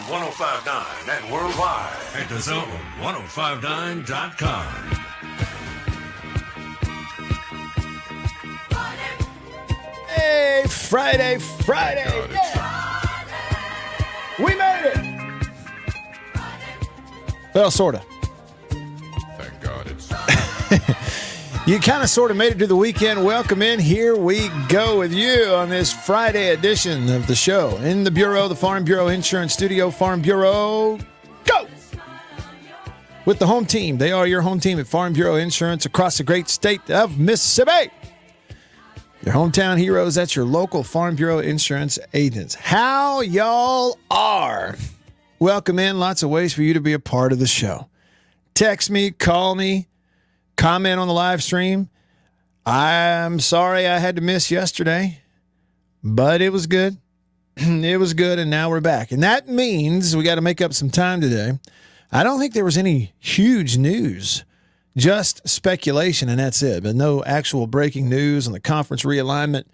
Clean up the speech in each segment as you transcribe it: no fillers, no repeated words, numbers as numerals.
1059 and worldwide at thezone1059.com. Hey, Friday. Yeah. We made it. Well, sort of. Thank God it's... You kind of sort of made it to the weekend. Welcome in. Here we go with you on this Friday edition of the show. In the Bureau, the Farm Bureau Insurance Studio. Farm Bureau, go! With the home team. They are your home team at Farm Bureau Insurance across the great state of Mississippi. Your hometown heroes, that's your local Farm Bureau Insurance agents. How y'all are? Welcome in. Lots of ways for you to be a part of the show. Text me, call me, comment on the live stream. I'm sorry I had to miss yesterday, but it was good. It was good, and now we're back. And that means we got to make up some time today. I don't think there was any huge news. Just speculation, and that's it. But no actual breaking news on the conference realignment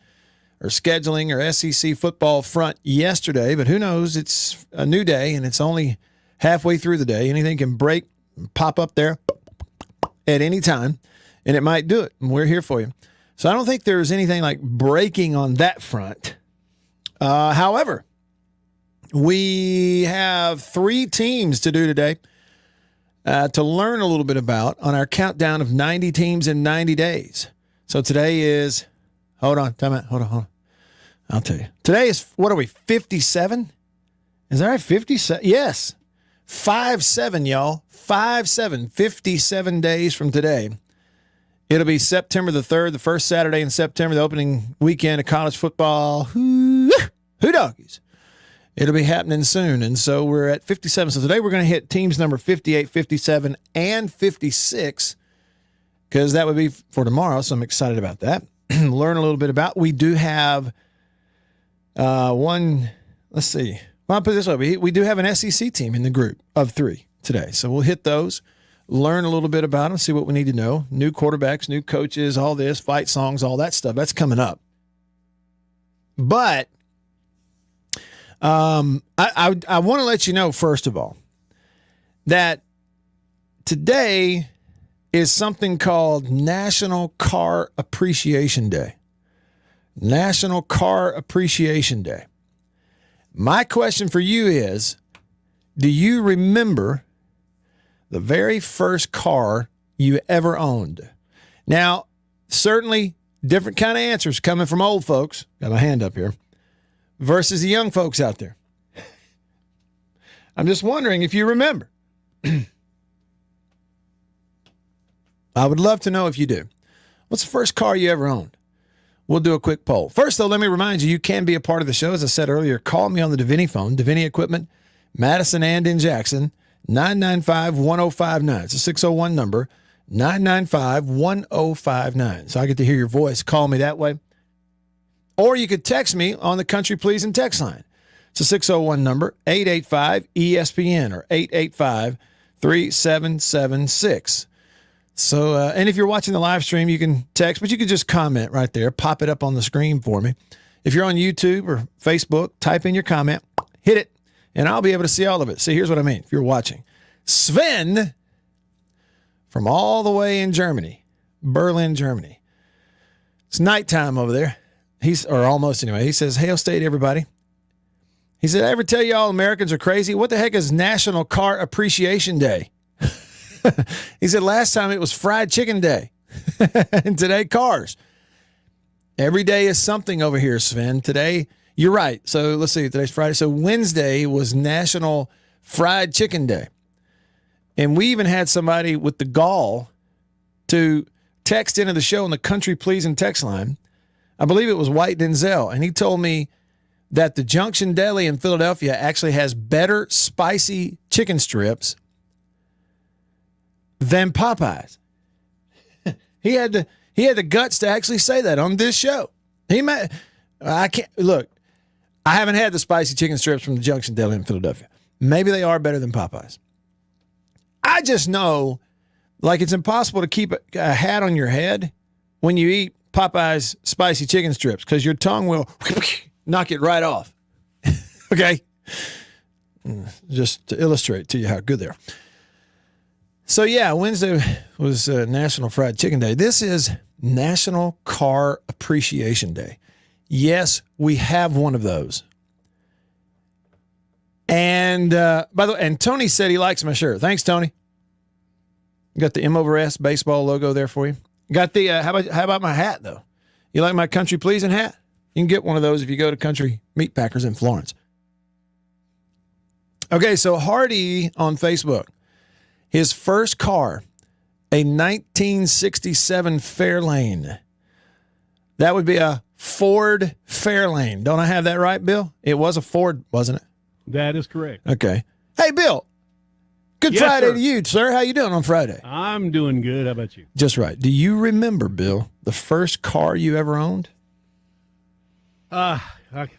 or scheduling or SEC football front yesterday. But who knows? It's a new day, and it's only halfway through the day. Anything can break, pop up there at any time, and it might do it. And we're here for you. So I don't think there's anything like breaking on that front. However, we have 3 teams to do today. To learn a little bit about on our countdown of 90 teams in 90 days. So today is, hold on. I'll tell you. Today is, what are we, 57? Is that right, 57? Yes. 5-7, y'all. 5-7, 57 days from today. It'll be September the 3rd, the first Saturday in September, the opening weekend of college football. Who doggies? It'll be happening soon, and so we're at 57. So today we're going to hit teams number 58, 57, and 56, because that would be for tomorrow, so I'm excited about that. Learn a little bit about. We do have one, let's see. Well, I'll put it this way. We do have an SEC team in the group of 3 today, so we'll hit those, learn a little bit about them, see what we need to know. New quarterbacks, new coaches, all this, fight songs, all that stuff. That's coming up. But I want to let you know, first of all, that today is something called National Car Appreciation Day. National Car Appreciation Day. My question for you is, do you remember the very first car you ever owned? Now, certainly different kind of answers coming from old folks. Got my hand up here. Versus the young folks out there. I'm just wondering if you remember. I would love to know if you do. What's the first car you ever owned? We'll do a quick poll. First, though, let me remind you, you can be a part of the show. As I said earlier, call me on the Davini phone, Davini Equipment, Madison and in Jackson, 995-1059. It's a 601 number, 995-1059. So I get to hear your voice. Call me that way. Or you could text me on the Country Pleasing text line. It's a 601 number, 885-ESPN or 885-3776. So, and if you're watching the live stream, you can text, but you can just comment right there. Pop it up on the screen for me. If you're on YouTube or Facebook, type in your comment, hit it, and I'll be able to see all of it. See, here's what I mean if you're watching. Sven from all the way in Germany, Berlin, Germany. It's nighttime over there. Or almost anyway. He says, Hail State, everybody. He said, I ever tell you all Americans are crazy? What the heck is National Car Appreciation Day? He said, last time it was Fried Chicken Day. And today, cars. Every day is something over here, Sven. Today, you're right. So let's see. Today's Friday. So Wednesday was National Fried Chicken Day. And we even had somebody with the gall to text into the show on the Country Pleasing text line. I believe it was White Denzel, and he told me that the Junction Deli in Philadelphia actually has better spicy chicken strips than Popeyes. He had the guts to actually say that on this show. I haven't had the spicy chicken strips from the Junction Deli in Philadelphia. Maybe they are better than Popeyes. I just know, like, it's impossible to keep a hat on your head when you eat Popeye's spicy chicken strips because your tongue will knock it right off. Okay? just to illustrate to you how good they are. So, yeah, Wednesday was National Fried Chicken Day. This is National Car Appreciation Day. Yes, we have one of those. And by the way, and Tony said he likes my shirt. Thanks, Tony. Got the M over S baseball logo there for you. Got the how about my hat though? You like my country pleasing hat? You can get one of those if you go to Country Meat Packers in Florence. Okay, so Hardy on Facebook. His first car, a 1967 Fairlane. That would be a Ford Fairlane. Don't I have that right, Bill? It was a Ford, wasn't it? That is correct. Okay. Hey, Bill. Good Yes, Friday sir. to you, sir. How you doing on Friday? I'm doing good. How about you? Just right. Do you remember, Bill, the first car you ever owned? Let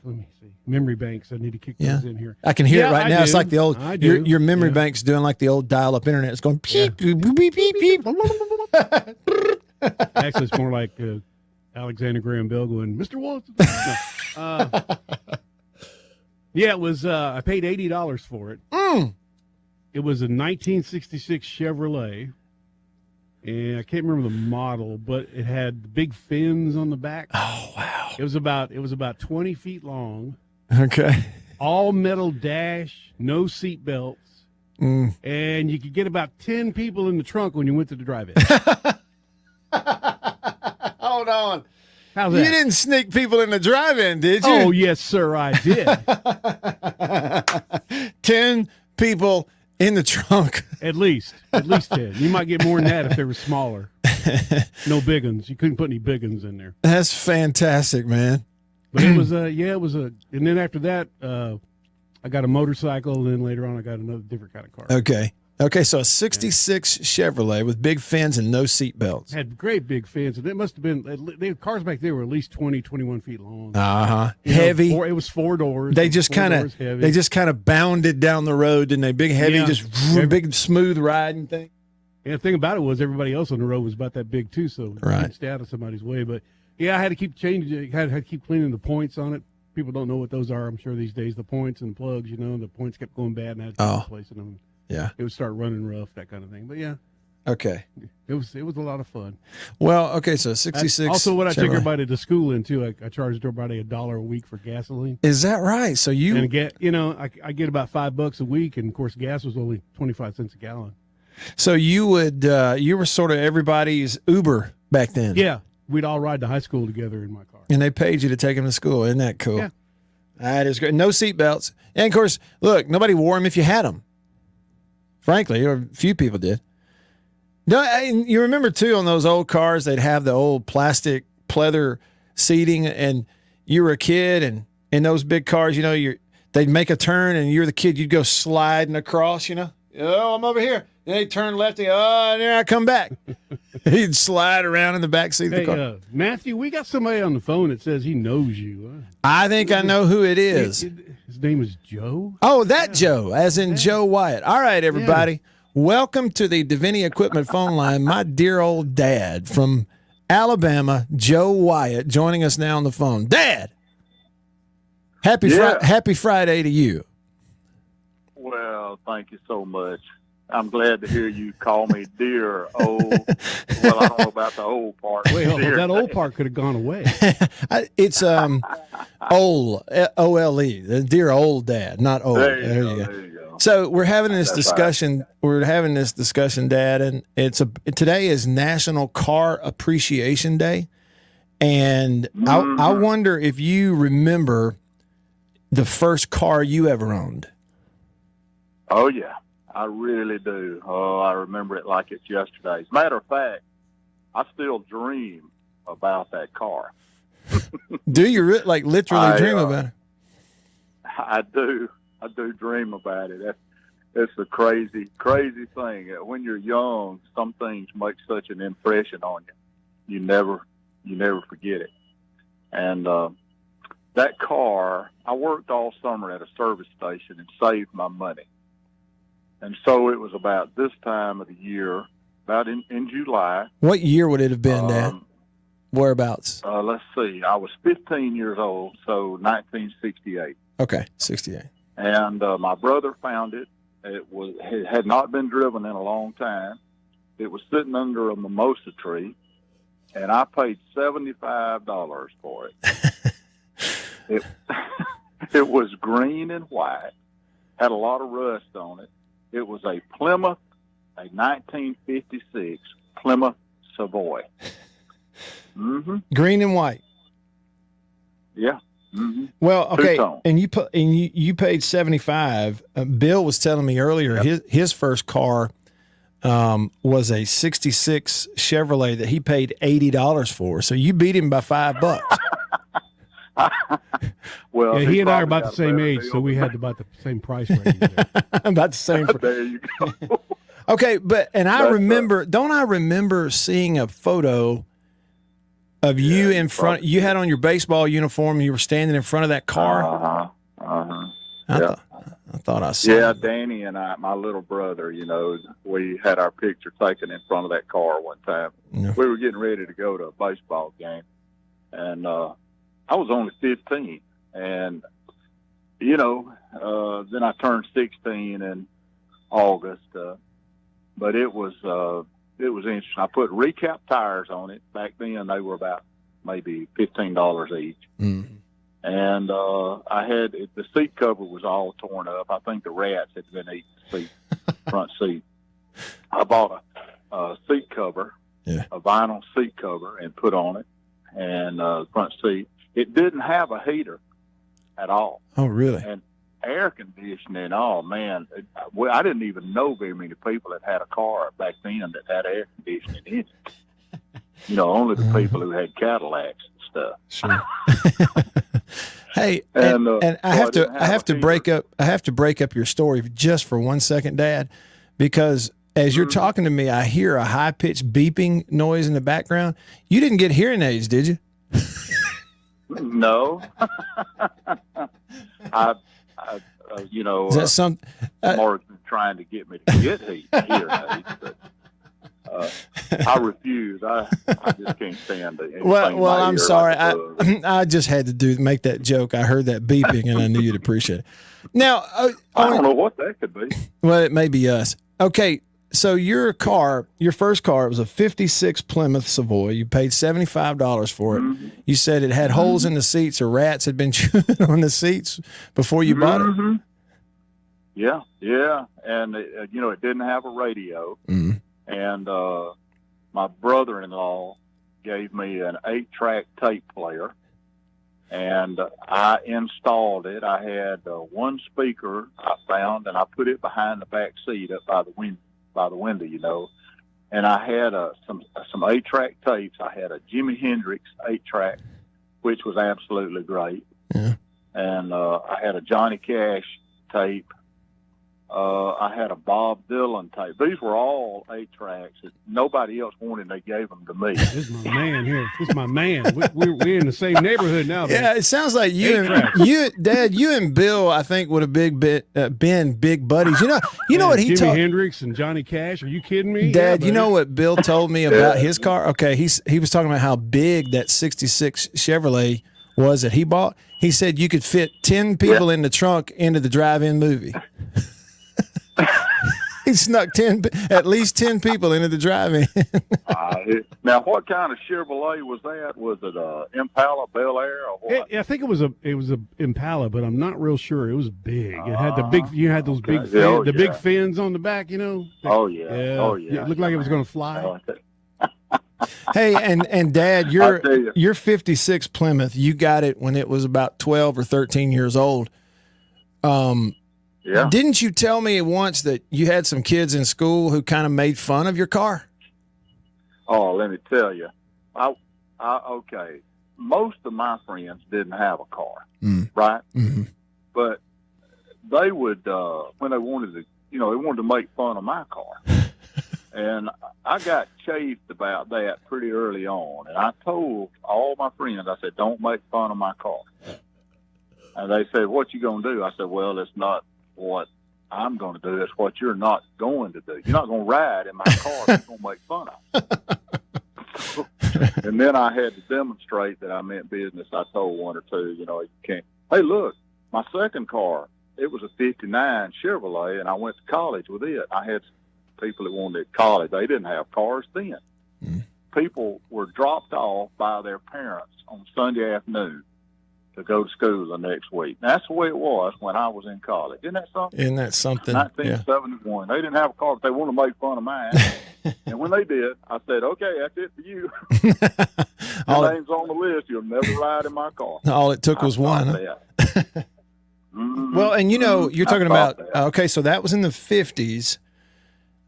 me see. Memory banks. I need to kick those in here. I can hear it right I now. It's do. like the old, I do. your memory Yeah. bank's doing like the old dial-up internet. It's going beep, beep, beep, beep, beep. Actually, it's more like Alexander Graham Bell going, Mr. Watson. No. Yeah, it was. I paid $80 for it. It was a 1966 Chevrolet, and I can't remember the model, but it had the big fins on the back. Oh, wow. It was about 20 feet long, Okay. all metal dash, no seat belts, and you could get about 10 people in the trunk when you went to the drive-in. Hold on. How's You that? didn't sneak people in the drive-in, did you? Oh, yes, sir, I did. 10 people in the trunk. At least 10. You might get more than that if they were smaller. No big ones. You couldn't put any big ones in there. That's fantastic, man. But it was and then after that, I got a motorcycle, and then later on I got another different kind of car. Okay, so a 66 Chevrolet with big fins and no seat belts. Had great big fins, and it must have been, the cars back there were at least 20, 21 feet long. Uh-huh. You know, Heavy. it was 4 doors. They just Four kind doors, of heavy. bounded down the road, didn't they? Big, heavy, Yeah. just big, smooth riding thing. And the thing about it was everybody else on the road was about that big too, so you Right. didn't stay out of somebody's way. But yeah, I had to keep changing. Had to keep cleaning the points on it. People don't know what those are. I'm sure these days, the points and the plugs. You know, the points kept going bad, and I had to keep replacing them. Yeah. It would start running rough, that kind of thing. But yeah, Okay. it was a lot of fun. Well, okay, so 66. Also, what I took Chevrolet. everybody to school in too, I charged everybody $1 a week for gasoline. Is that right? So you And I get about $5 a week, and of course, gas was only 25 cents a gallon. you would you were sort of everybody's Uber back then. Yeah, we'd all ride to high school together in my car. And they paid you to take them to school. Isn't that cool? Yeah. That is great. No seat belts. And of course, look, nobody wore them if you had them. Frankly, or a few people did. No, and you remember too on those old cars, they'd have the old plastic pleather seating, and you were a kid, and in those big cars, they'd make a turn, and you're the kid, you'd go sliding across. Oh, I'm over here. Then they turn left, and there I come back. He'd slide around in the back seat of the Hey, car. Matthew, we got somebody on the phone that says he knows you. I think I know who it is. His name is Joe. Oh, that Joe, as in Joe Wyatt. All right, everybody. Welcome to the Davini Equipment phone line. My dear old dad from Alabama, Joe Wyatt, joining us now on the phone. Dad, happy Friday to you. Well, thank you so much. I'm glad to hear you call me dear old. Well, I don't know about the old part. Wait, Dear that old Dad. part could have gone away. It's OLE, O-L-E, the dear old dad, not old. There you go. you go. There you go. So we're having this That's discussion. We're having this discussion, Dad, and today is National Car Appreciation Day, and I wonder if you remember the first car you ever owned. Oh, yeah. I really do. Oh, I remember it like it's yesterday. As a matter of fact, I still dream about that car. Do you literally dream about it? I do. I do dream about it. It's a crazy, crazy thing. When you're young, some things make such an impression on you. You never forget it. And that car, I worked all summer at a service station and saved my money. And so it was about this time of the year, about in July. What year would it have been, Dad? Whereabouts? Let's see. I was 15 years old, so 1968. Okay, 68. And my brother found it. It had not been driven in a long time. It was sitting under a mimosa tree, and I paid $75 for it. It was green and white, had a lot of rust on it. It was a Plymouth, a 1956 Plymouth Savoy. Mm-hmm. Green and white. Yeah. Mm-hmm. Well, okay, Two-tone. and you paid 75. Bill was telling me earlier his first car was a 66 Chevrolet that he paid $80 for. So you beat him by $5. Well, Yeah, he and I are probably about the got a same better age, deal so we than had about the same price range there. About the same. There you go. Okay, but I That's remember, don't I remember seeing a photo of you in front? probably You had on your baseball uniform. And you were standing in front of that car. Yeah. I thought I saw. Yeah, it. Danny and I, my little brother, we had our picture taken in front of that car one time. Yeah. We were getting ready to go to a baseball game, and I was only 15, and then I turned 16 in August. But it was interesting. I put recap tires on it. Back then, they were about maybe $15 each. Mm. And I had the seat cover was all torn up. I think the rats had been eating the seat, front seat. I bought a seat cover, a vinyl seat cover, and put on it, and front seat. It didn't have a heater at all. Oh, really? And air conditioning. Oh man, I didn't even know very many people that had a car back then that had air conditioning in it. Only the people who had Cadillacs and stuff. Sure. Hey, and I have to break up your story just for 1 second, Dad, because as you're talking to me, I hear a high pitched beeping noise in the background. You didn't get hearing aids, did you? No. Is that some? More than trying to get me to get hearing aids, but I refuse. I just can't stand it. Well, I'm sorry. I just had to make that joke. I heard that beeping, and I knew you'd appreciate it. Now, I don't know what that could be. Well, it may be us. Okay, so your first car, was a 56 Plymouth Savoy. You paid $75 for it. Mm-hmm. You said it had holes in the seats, or rats had been chewing on the seats before you bought it. Yeah, and it didn't have a radio. Mm-hmm. And my brother-in-law gave me an 8-track tape player, and I installed it. I had one speaker I found, and I put it behind the back seat up by the window, and I had some 8-track tapes. I had a Jimi Hendrix 8-track, which was absolutely great. Yeah. And I had a Johnny Cash tape. I had a Bob Dylan tape. These were all 8-tracks that nobody else wanted. They gave them to me. This is my man here. This is my man. We're in the same neighborhood now. Yeah, Man. it sounds like Dad, you and Bill, I think, would have been big buddies. You know what he Jimi told Hendrix and Johnny Cash. Are you kidding me? Dad, Yeah, you know what Bill told me about his car? Okay, he was talking about how big that 66 Chevrolet was that he bought. He said you could fit 10 people in the trunk into the drive-in movie. He snuck at least 10 people into the drive-in. Now, what kind of Chevrolet was that? Was it a Impala, Bel Air, or what? I think it was a Impala, but I'm not real sure. It was big. It had the big. You had those big, big fins on the back. Oh yeah. It looked like it was going to fly. Hey, and Dad, your 56 Plymouth, you got it when it was about 12 or 13 years old. Yeah. Didn't you tell me once that you had some kids in school who kind of made fun of your car? Oh, let me tell you. Okay. Most of my friends didn't have a car, right? Mm-hmm. But they would, when they wanted to, they wanted to make fun of my car. And I got chafed about that pretty early on. And I told all my friends, I said, don't make fun of my car. And they said, what you going to do? I said, well, it's not what I'm going to do. It's what you're not going to do. You're not going to ride in my car. You're going to make fun of it. And then I had to demonstrate that I meant business. I told one or two, you can't. Hey, look, my second car it was a 59 Chevrolet, and I went to college with it. I had people that wanted it at college. They didn't have cars then. People were dropped off by their parents on Sunday afternoon to go to school the next week. That's the way it was when I was in college. Isn't that something? Isn't that something? 1971. They didn't have a car, but they wanted to make fun of mine. And when they did, I said, okay, that's it for you. Your name's on the list. You'll never ride in my car. All it took was one. Huh? Well, and you know, you're talking about, okay, so that was in the 50s.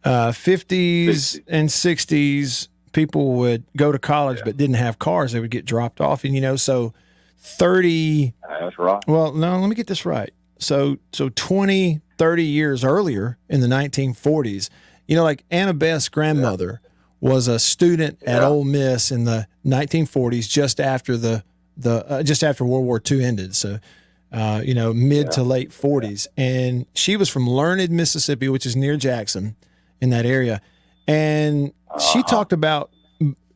50s and 60s, people would go to college but didn't have cars. They would get dropped off. And, you know, so 30. That's right. Well, no, let me get this right. So 20, 30 years earlier in the 1940s, you know, like Anna Beth's grandmother was a student at Ole Miss in the 1940s, just after just after World War II ended. So, you know, mid to late 40s. And she was from Learned, Mississippi, which is near Jackson in that area. And she talked about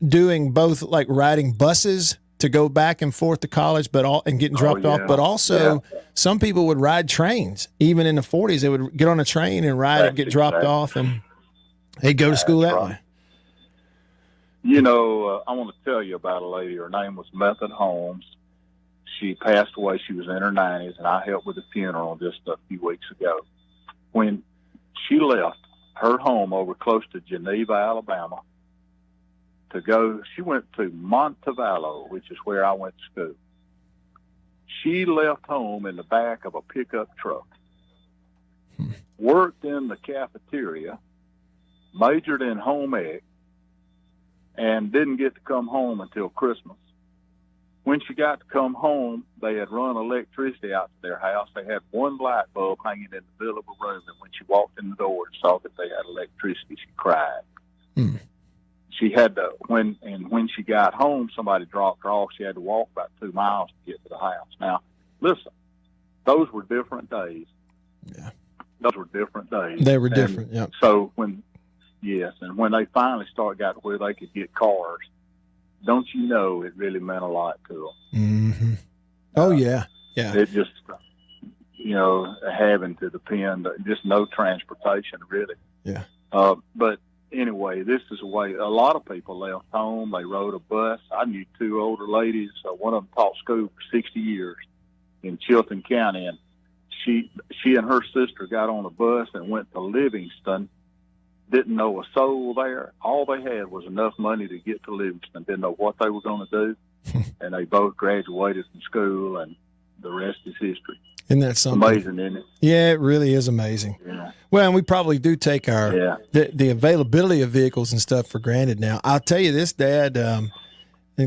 doing both, like riding buses to go back and forth to college, and getting dropped off. But also some people would ride trains. Even in the 40s, they would get on a train and ride and get dropped off, and they'd go to school that way. You know, I want to tell you about a lady. Her name was Method Holmes. She passed away. She was in her 90s, and I helped with the funeral just a few weeks ago. When she left her home over close to Geneva, Alabama, to go, she went to Montevallo, which is where I went to school. She left home in the back of a pickup truck, worked in the cafeteria, majored in home ec, and didn't get to come home until Christmas. When she got to come home, they had run electricity out to their house. They had one light bulb hanging in the middle of a room, and when she walked in the door and saw that they had electricity, she cried. She had to, when she got home, somebody dropped her off. She had to walk about 2 miles to get to the house. Now, listen, those were different days. Yeah. Those were different days. They were different, yeah. So when they finally got to where they could get cars, don't you know it really meant a lot to them. Mm-hmm. Oh, yeah. It just, you know, having to depend, just no transportation, really. Yeah. But anyway, this is a way a lot of people left home. They rode a bus. I knew two older ladies. One of them taught school for 60 years in Chilton County, and she and her sister got on a bus and went to Livingston. Didn't know a soul there. All they had was enough money to get to Livingston. Didn't know what they were going to do, and they both graduated from school, and the rest is history. Isn't that something? Amazing, isn't it? Yeah, it really is amazing. Yeah. Well, and we probably do take our the availability of vehicles and stuff for granted now. I'll tell you this, Dad, and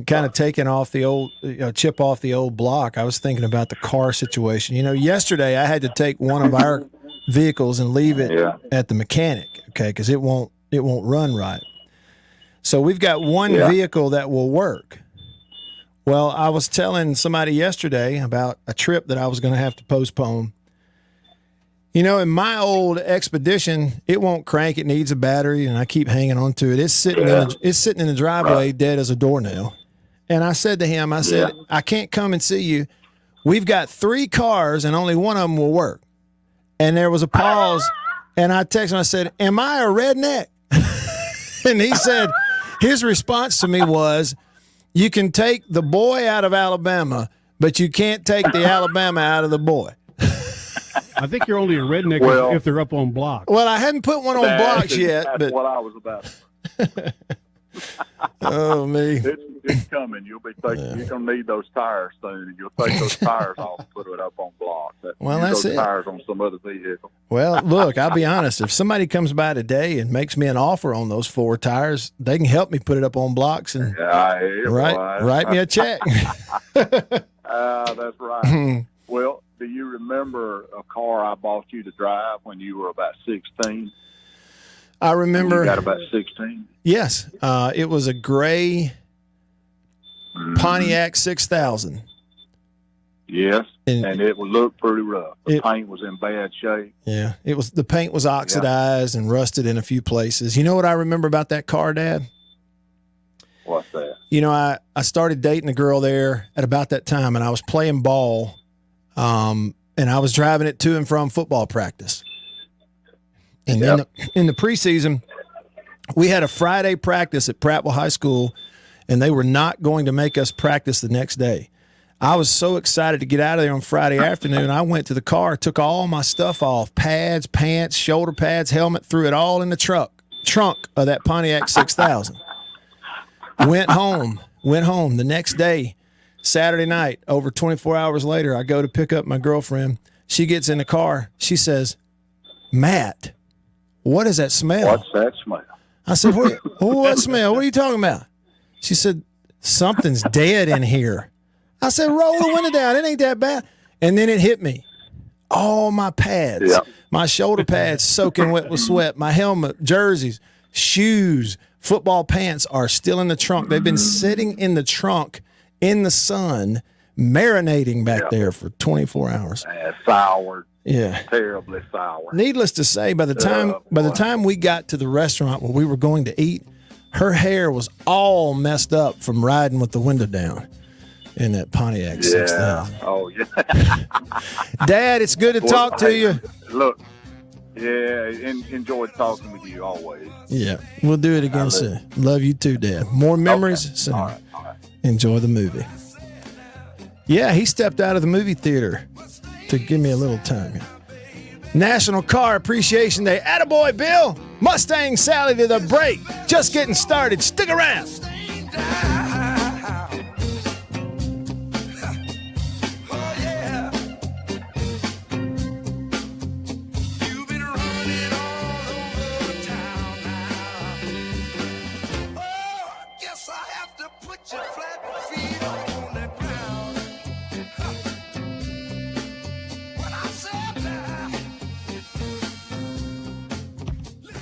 kind of taking off the old chip off the old block. I was thinking about the car situation. You know, yesterday I had to take one of our vehicles and leave it at the mechanic, okay, because it won't run right. So we've got one vehicle that will work. Well, I was telling somebody yesterday about a trip that I was going to have to postpone. You know, in my old Expedition, it won't crank. It needs a battery, and I keep hanging on to it. It's sitting in the driveway, dead as a doornail. And I said to him, I said, I can't come and see you. We've got 3 cars, and only one of them will work. And there was a pause, and I texted him. I said, "Am I a redneck?" And he said, his response to me was, "You can take the boy out of Alabama, but you can't take the Alabama out of the boy." I think you're only a redneck if they're up on blocks. Well, I hadn't put one on blocks yet. That's what I was about. Oh, me. It's coming. You're going to need those tires soon, and you'll take those tires off and put it up on blocks. That's it. Tires on some other vehicle. Well, look, I'll be honest. If somebody comes by today and makes me an offer on those 4 tires, they can help me put it up on blocks and write me a check. That's right. Well, do you remember a car I bought you to drive when you were about 16? I remember. You got about 16? Yes. It was a gray Pontiac 6000. Yes, and it would look pretty rough. The paint was in bad shape. Yeah, the paint was oxidized and rusted in a few places. You know what I remember about that car, Dad? What's that? You know, I started dating a girl there at about that time, and I was playing ball and I was driving it to and from football practice. And then in the preseason, we had a Friday practice at Prattville High School, and they were not going to make us practice the next day. I was so excited to get out of there on Friday afternoon. I went to the car, took all my stuff off, pads, pants, shoulder pads, helmet, threw it all in the trunk of that Pontiac 6000. Went home. The next day, Saturday night, over 24 hours later, I go to pick up my girlfriend. She gets in the car. She says, Matt, what is that smell? What's that smell? I said, what smell? What are you talking about? She said, something's dead in here. I said, roll the window down. It ain't that bad. And then it hit me. All my pads, my shoulder pads soaking wet with sweat, my helmet, jerseys, shoes, football pants are still in the trunk. They've been sitting in the trunk in the sun, marinating back there for 24 hours. Sour. Yeah. Terribly sour. Needless to say, by the time we got to the restaurant where we were going to eat, her hair was all messed up from riding with the window down in that Pontiac 6000. Oh, yeah. Dad, it's good to talk to you. Look, enjoyed talking with you always. Yeah, we'll do it again soon. Love you too, Dad. More memories soon. All right. Enjoy the movie. Yeah, he stepped out of the movie theater to give me a little time. National Car Appreciation Day. Attaboy, Bill. Mustang Sally to the break. Just getting started. Stick around.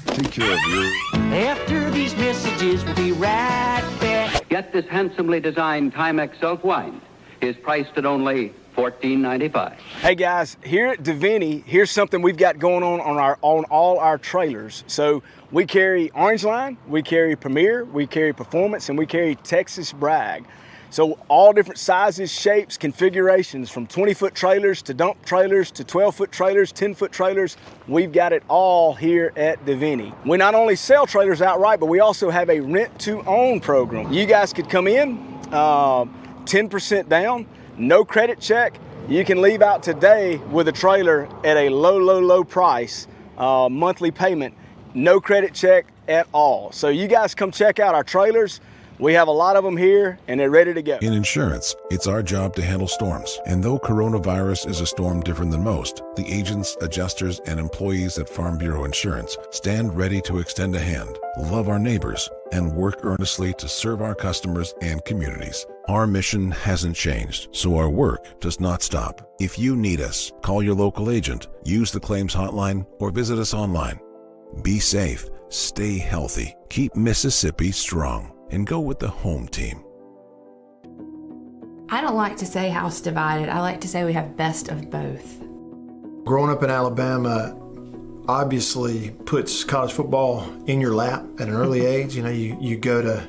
Take care of you. After these messages, we'll be right back. Get this handsomely designed Timex Silk Wind. Is priced at only $14.95. Hey guys, here at Davini, here's something we've got going on all our trailers. So we carry Orange Line, we carry Premier, we carry Performance, and we carry Texas Bragg. So all different sizes, shapes, configurations, from 20-foot trailers to dump trailers to 12-foot trailers, 10-foot trailers, we've got it all here at Davini. We not only sell trailers outright, but we also have a rent-to-own program. You guys could come in, 10% down, no credit check. You can leave out today with a trailer at a low price, monthly payment, no credit check at all. So you guys come check out our trailers. We have a lot of them here, and they're ready to go. In insurance, it's our job to handle storms. And though coronavirus is a storm different than most, the agents, adjusters, and employees at Farm Bureau Insurance stand ready to extend a hand, love our neighbors, and work earnestly to serve our customers and communities. Our mission hasn't changed, so our work does not stop. If you need us, call your local agent, use the claims hotline, or visit us online. Be safe, stay healthy, keep Mississippi strong, and go with the home team. I don't like to say house divided. I like to say we have best of both. Growing up in Alabama obviously puts college football in your lap at an early age. You know, you go to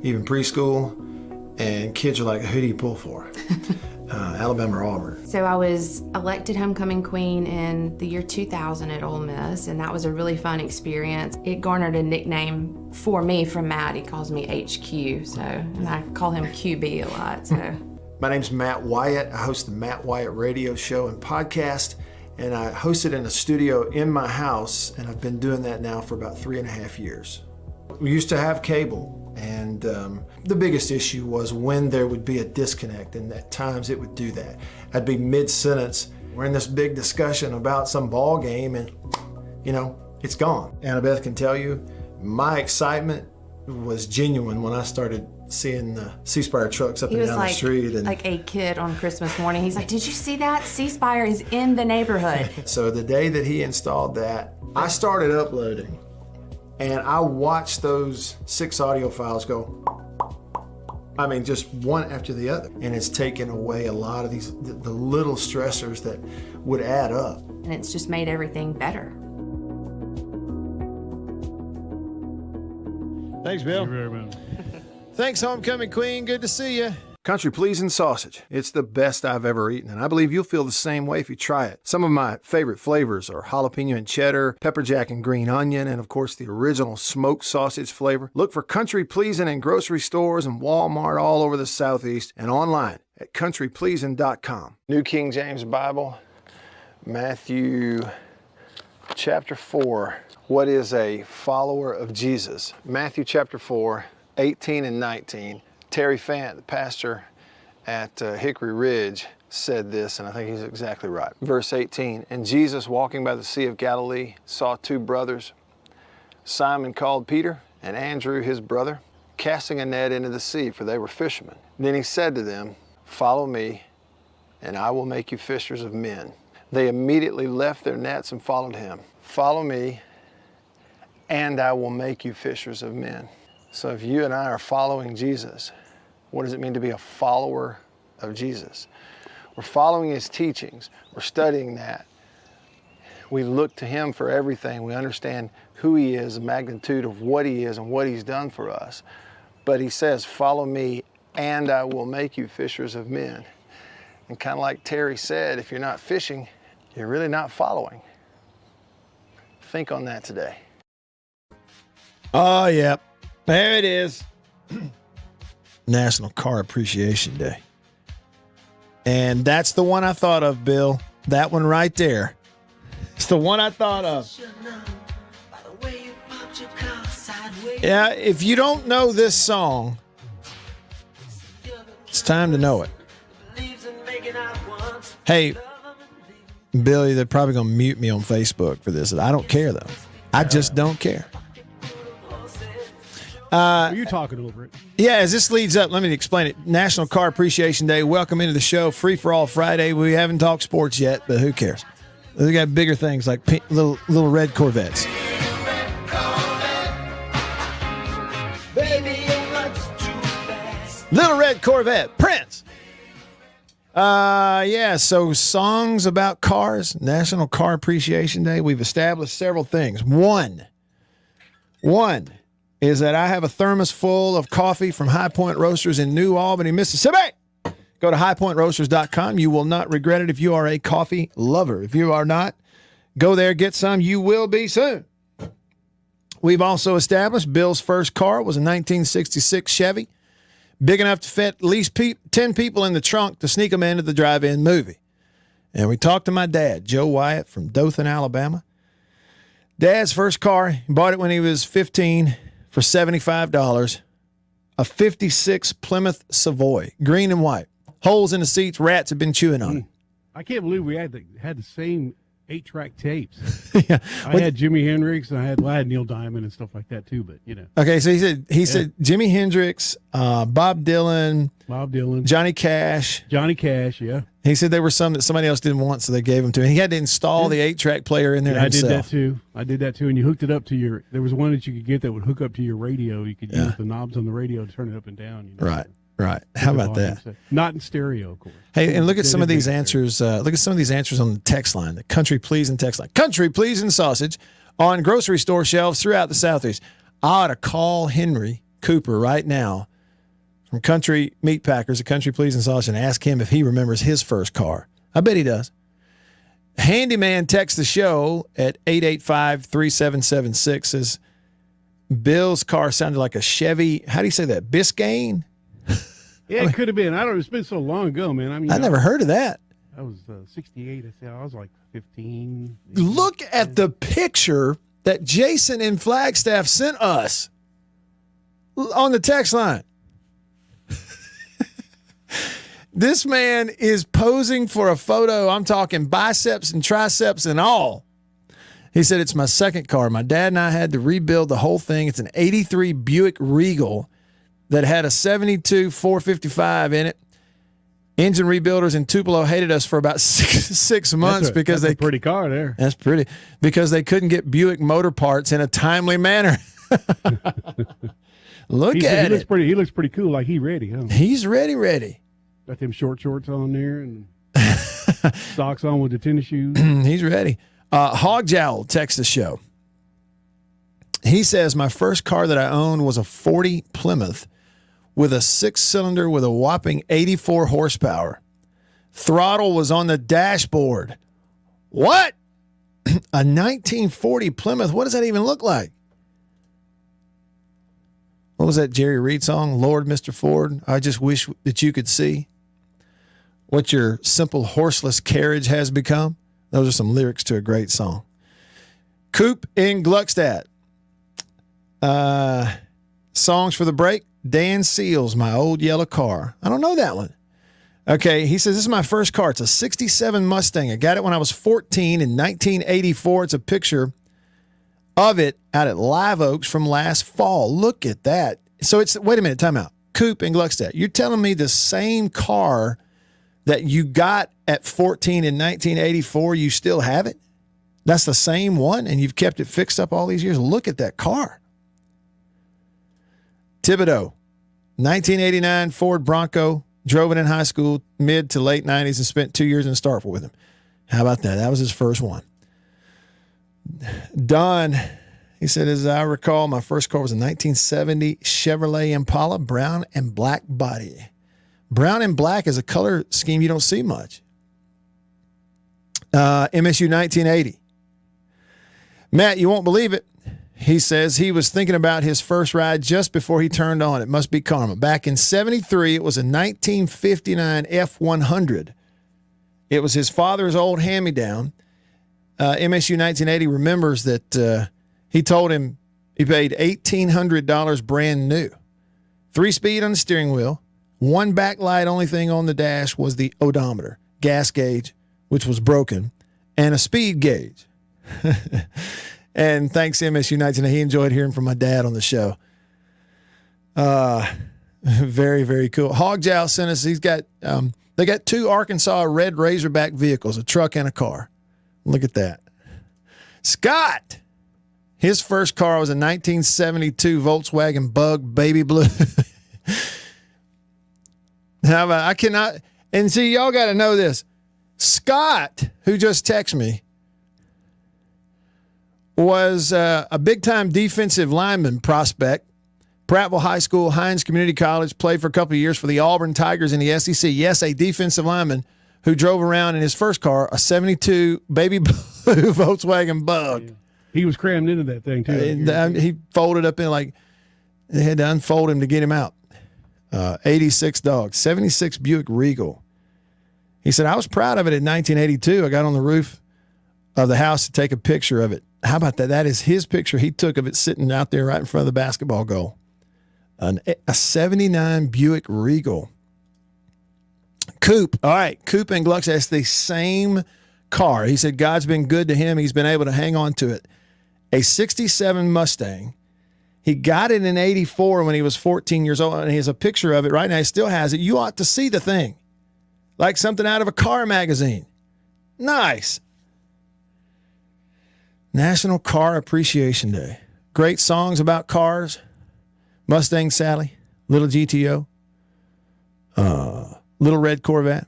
even preschool and kids are like, who do you pull for? Alabama or Auburn. So I was elected homecoming queen in the year 2000 at Ole Miss, and that was a really fun experience. It garnered a nickname for me from Matt. He calls me HQ, and I call him QB a lot. So my name's Matt Wyatt. I host the Matt Wyatt radio show and podcast, and I host it in a studio in my house, and I've been doing that now for about 3.5 years. We used to have cable. And the biggest issue was when there would be a disconnect, and at times it would do that. I'd be mid-sentence, we're in this big discussion about some ball game, and it's gone. Annabeth can tell you, my excitement was genuine when I started seeing the C-Spire trucks up and down the street. And like a kid on Christmas morning. He's like, did you see that? C-Spire is in the neighborhood. So the day that he installed that, I started uploading. And I watched those 6 audio files go, just one after the other. And it's taken away a lot of the little stressors that would add up. And it's just made everything better. Thanks, Bill. Thank you very much. Thanks, homecoming queen. Good to see you. Country Pleasing Sausage. It's the best I've ever eaten, and I believe you'll feel the same way if you try it. Some of my favorite flavors are jalapeno and cheddar, pepper jack and green onion, and of course the original smoked sausage flavor. Look for Country Pleasing in grocery stores and Walmart all over the Southeast and online at countrypleasing.com. New King James Bible, Matthew chapter 4. What is a follower of Jesus? Matthew chapter 4, 18 and 19. Terry Fant, the pastor at Hickory Ridge, said this, and I think he's exactly right. Verse 18, and Jesus, walking by the Sea of Galilee, saw two brothers, Simon called Peter, and Andrew his brother, casting a net into the sea, for they were fishermen. Then he said to them, follow me, and I will make you fishers of men. They immediately left their nets and followed him. Follow me, and I will make you fishers of men. So if you and I are following Jesus, what does it mean to be a follower of Jesus? We're following his teachings. We're studying that. We look to him for everything. We understand who he is, the magnitude of what he is and what he's done for us. But he says, follow me and I will make you fishers of men. And kind of like Terry said, if you're not fishing, you're really not following. Think on that today. Oh, yeah. There it is. National Car Appreciation Day. And that's the one I thought of, Bill. That one right there. It's the one I thought of. Yeah, if you don't know this song, it's time to know it. Hey, Billy, they're probably going to mute me on Facebook for this. I don't care, though. I just don't care. You're talking over it. Yeah, as this leads up, let me explain it. National Car Appreciation Day. Welcome into the show. Free for all Friday. We haven't talked sports yet, but who cares? We got bigger things like little red Corvettes. Little Red Corvette, Prince. Yeah, so songs about cars, National Car Appreciation Day. We've established several things. One is that I have a thermos full of coffee from High Point Roasters in New Albany, Mississippi. Go to highpointroasters.com. You will not regret it if you are a coffee lover. If you are not, go there, get some. You will be soon. We've also established Bill's first car was a 1966 Chevy, big enough to fit at least 10 people in the trunk to sneak them into the drive-in movie. And we talked to my dad, Joe Wyatt from Dothan, Alabama. Dad's first car, he bought it when he was 15 for $75. A 56 Plymouth Savoy, green and white. Holes in the seats, rats have been chewing on it. I can't believe we had the same 8-track tapes. Yeah. I had Jimi Hendrix, and I had Neil Diamond and stuff like that too. But you know. Okay, so he said Jimi Hendrix, Bob Dylan, Johnny Cash. Yeah. He said there were some that somebody else didn't want, so they gave them to him. He had to install the 8-track player in there himself. I did that too, and you hooked it up to there was one that you could get that would hook up to your radio. You could use the knobs on the radio to turn it up and down. You know? Right. How about that? Not in stereo, of course. Hey, and look at some of these answers. Look at some of these answers on the text line, the Country Pleasing text line. Country Pleasing sausage on grocery store shelves throughout the Southeast. I ought to call Henry Cooper right now from Country Meat Packers, a Country Pleasing sausage, and ask him if he remembers his first car. I bet he does. Handyman texts the show at 885-3776 says, Bill's car sounded like a Chevy. How do you say that? Biscayne? Yeah, it could have been. I don't know. It's been so long ago, man. I mean, I never heard of that. I was 68. I was like 15. 18, Look at the picture that Jason in Flagstaff sent us on the text line. This man is posing for a photo. I'm talking biceps and triceps and all. He said, it's my second car. My dad and I had to rebuild the whole thing. It's an 83 Buick Regal that had a 72 455 in it. Engine rebuilders in Tupelo hated us for about six months because that's a pretty car there. That's pretty. Because they couldn't get Buick motor parts in a timely manner. He looks pretty cool, like he's ready, huh? He's ready. Got them shorts on there and socks on with the tennis shoes. He's ready. Hog Jowl texts the show. He says, my first car that I owned was a 40 Plymouth with a 6-cylinder with a whopping 84 horsepower. Throttle was on the dashboard. What? A 1940 Plymouth. What does that even look like? What was that Jerry Reed song? Lord, Mr. Ford, I just wish that you could see what your simple horseless carriage has become. Those are some lyrics to a great song. Coop in Gluckstadt. Songs for the break. Dan Seals, My Old Yellow Car. I don't know that one. Okay, he says, this is my first car. It's a 67 Mustang. I got it when I was 14 in 1984. It's a picture of it out at Live Oaks from last fall. Look at that. So it's, wait a minute, time out. Coop in Gluckstadt. You're telling me the same car that you got at 14 in 1984, you still have it? That's the same one, and you've kept it fixed up all these years? Look at that car. Thibodeau, 1989 Ford Bronco. Drove it in high school, mid to late 90s, and spent 2 years in Starkville with him. How about that? That was his first one. Don, he said, as I recall, my first car was a 1970 Chevrolet Impala, brown and black body. Brown and black is a color scheme you don't see much. MSU 1980. Matt, you won't believe it. He says he was thinking about his first ride just before he turned on. It must be karma. Back in 73, it was a 1959 F100. It was his father's old hand-me-down. MSU 1980 remembers that he told him he paid $1,800 brand new. 3-speed on the steering wheel. One backlight, only thing on the dash was the odometer, gas gauge, which was broken, and a speed gauge. And thanks, MSU 1980. He enjoyed hearing from my dad on the show. Very, very cool. Hog Jowl sent us, he's got, they got 2 Arkansas red Razorback vehicles, a truck and a car. Look at that. Scott, his first car was a 1972 Volkswagen Bug Baby Blue. How about, I cannot, and see, y'all got to know this. Scott, who just texted me, was a big-time defensive lineman prospect. Prattville High School, Hines Community College, played for a couple of years for the Auburn Tigers in the SEC. Yes, a defensive lineman who drove around in his first car, a 72 Baby Blue Volkswagen Bug. Yeah. He was crammed into that thing, too. He folded up in like, they had to unfold him to get him out. 86 dogs, 76 Buick Regal. He said, I was proud of it in 1982. I got on the roof of the house to take a picture of it. How about that? That is his picture he took of it sitting out there right in front of the basketball goal. A 79 Buick Regal. Coop. All right. Coop and Gluckstadt. That's the same car. He said God's been good to him. He's been able to hang on to it. A 67 Mustang. He got it in 84 when he was 14 years old, and he has a picture of it right now. He still has it. You ought to see the thing. Like something out of a car magazine. Nice. National Car Appreciation Day. Great songs about cars. Mustang Sally, Little GTO, Little Red Corvette.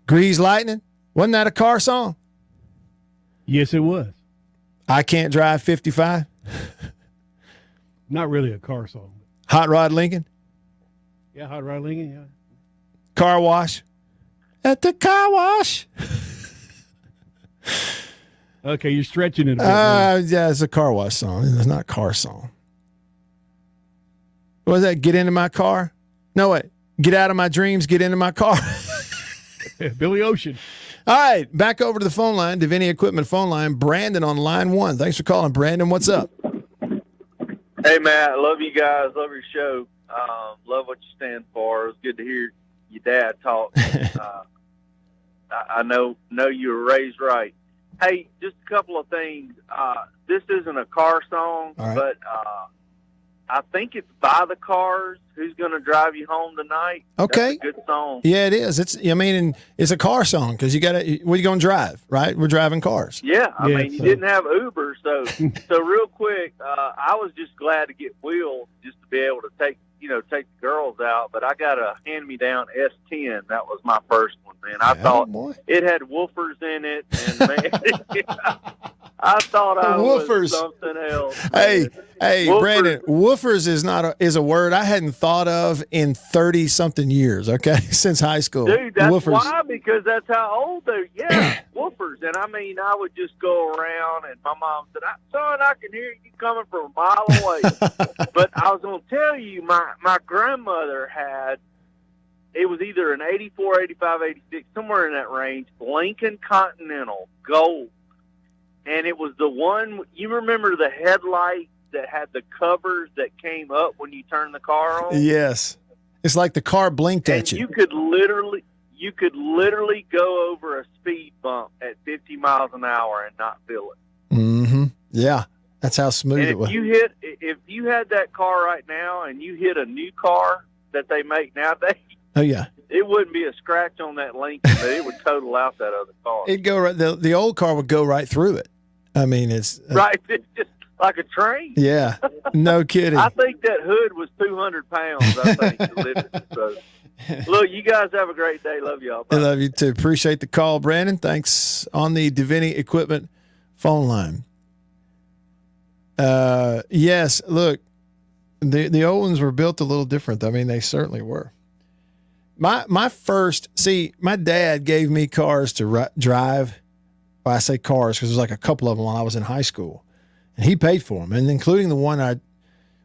Grease Lightning. Wasn't that a car song? Yes, it was. I Can't Drive 55. Not really a car song. Hot Rod Lincoln. Yeah, Hot Rod Lincoln, yeah. Car Wash. At the car wash. Okay, you're stretching it a bit. Yeah, it's a car wash song. It's not a car song. What was that? Get into my car? No, wait. Get out of my dreams, get into my car. Billy Ocean. All right, back over to the phone line, Davini Equipment phone line. Brandon on line 1. Thanks for calling, Brandon. What's up? Hey, Matt. I love you guys. Love your show. Love what you stand for. It was good to hear your dad talk. I know you were raised right. Hey, just a couple of things. This isn't a car song, right, but I think it's By the Cars. Who's Gonna Drive You Home Tonight? Okay. That's a good song. Yeah, it is. It's a car song because you got to. Where you going to drive, right? We're driving cars. Yeah, I Yeah, mean, you so- didn't have Uber, so real quick, I was just glad to get wheels just to be able to take the girls out. But I got a hand-me-down S10. That was my first one, man. I thought boy. it had woofers in it, and man, I thought I Woofers. was something else. Hey, Hey, Woofers. Brandon, woofers is a word I hadn't thought of in 30-something years, okay, since high school. Dude, that's woofers. why, because that's how old they woofers. And I mean, I would just go around, and my mom said, son, I can hear you coming from a mile away. But I was going to tell you, my grandmother had, it was either an 84, 85, 86, somewhere in that range, Lincoln Continental Gold. And it was the one, you remember the headlight that had the covers that came up when you turned the car on? Yes. It's like the car blinked And at you. you could literally go over a speed bump at 50 miles an hour and not feel it. Mm-hmm. Yeah. That's how smooth And it was. if you had that car right now and you hit a new car that they make nowadays, Oh, yeah. it wouldn't be a scratch on that Lincoln, but it would total out that other car. It'd go right, the old car would go right through it. I mean, it's Right? It's just like a train. Yeah, no kidding. I think that hood was 200 pounds, I think, to lift it. So, look, you guys have a great day. Love y'all. I Bye. love you too. Appreciate the call, Brandon. Thanks on the Davini Equipment phone line. Yes, look, the old ones were built a little different. I mean, they certainly were. My dad gave me cars to drive. Well, I say cars because there was like a couple of them while I was in high school, and he paid for them, and including the one I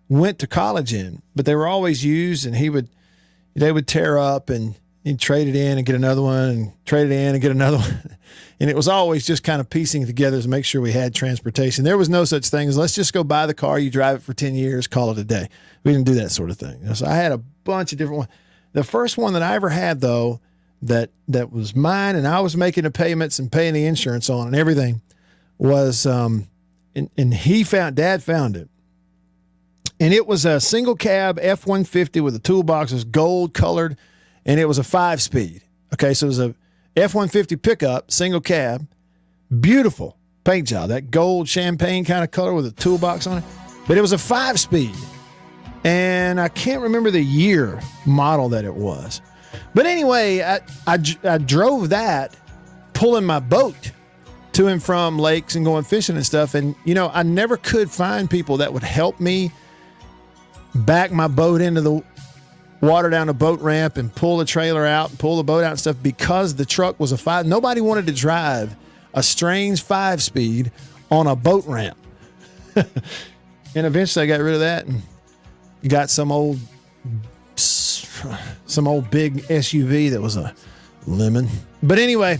went to college in. But they were always used, and they would tear up, and he'd trade it in and get another one, and trade it in and get another one. And it was always just kind of piecing together to make sure we had transportation. There was no such thing as let's just go buy the car, you drive it for 10 years, call it a day. We didn't do that sort of thing. So I had a bunch of different ones. The first one that I ever had, though, that was mine, and I was making the payments and paying the insurance on and everything, was and Dad found it. And it was a single cab F-150 with a toolbox. It was gold colored, and it was a 5-speed. Okay, so it was a F-150 pickup, single cab, beautiful paint job, that gold champagne kind of color with a toolbox on it. But it was a 5-speed, and I can't remember the year model that it was. But anyway, I drove that, pulling my boat to and from lakes and going fishing and stuff. And, I never could find people that would help me back my boat into the water down the boat ramp and pull the trailer out and pull the boat out and stuff because the truck was a 5. Nobody wanted to drive a strange 5-speed on a boat ramp. And eventually I got rid of that and got some old big SUV that was a lemon. But anyway,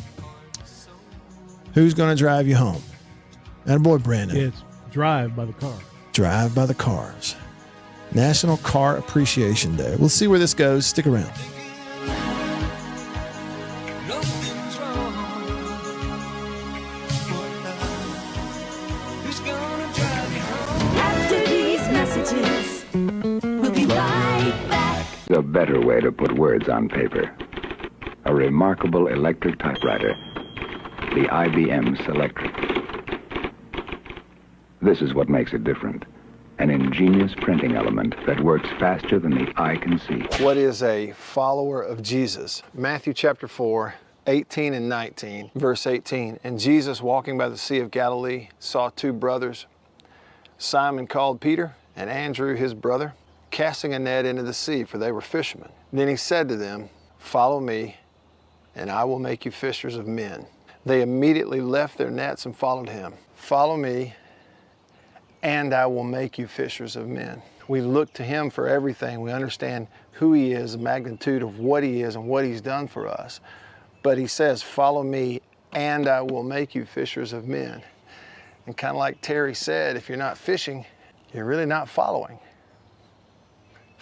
who's going to drive you home? Attaboy, Brandon. It's drive by the car. Drive by the cars. National Car Appreciation Day. We'll see where this goes. Stick around. After these messages, we'll be right back. A better way to put words on paper. A remarkable electric typewriter, the IBM Selectric. This is what makes it different. An ingenious printing element that works faster than the eye can see. What is a follower of Jesus? Matthew chapter 4, 18 and 19, verse 18. And Jesus, walking by the Sea of Galilee, saw 2 brothers, Simon called Peter, and Andrew his brother, casting a net into the sea, for they were fishermen. Then he said to them, "Follow me, and I will make you fishers of men." They immediately left their nets and followed him. Follow me, and I will make you fishers of men. We look to him for everything. We understand who he is, the magnitude of what he is and what he's done for us. But he says, follow me, and I will make you fishers of men. And kind of like Terry said, if you're not fishing, you're really not following.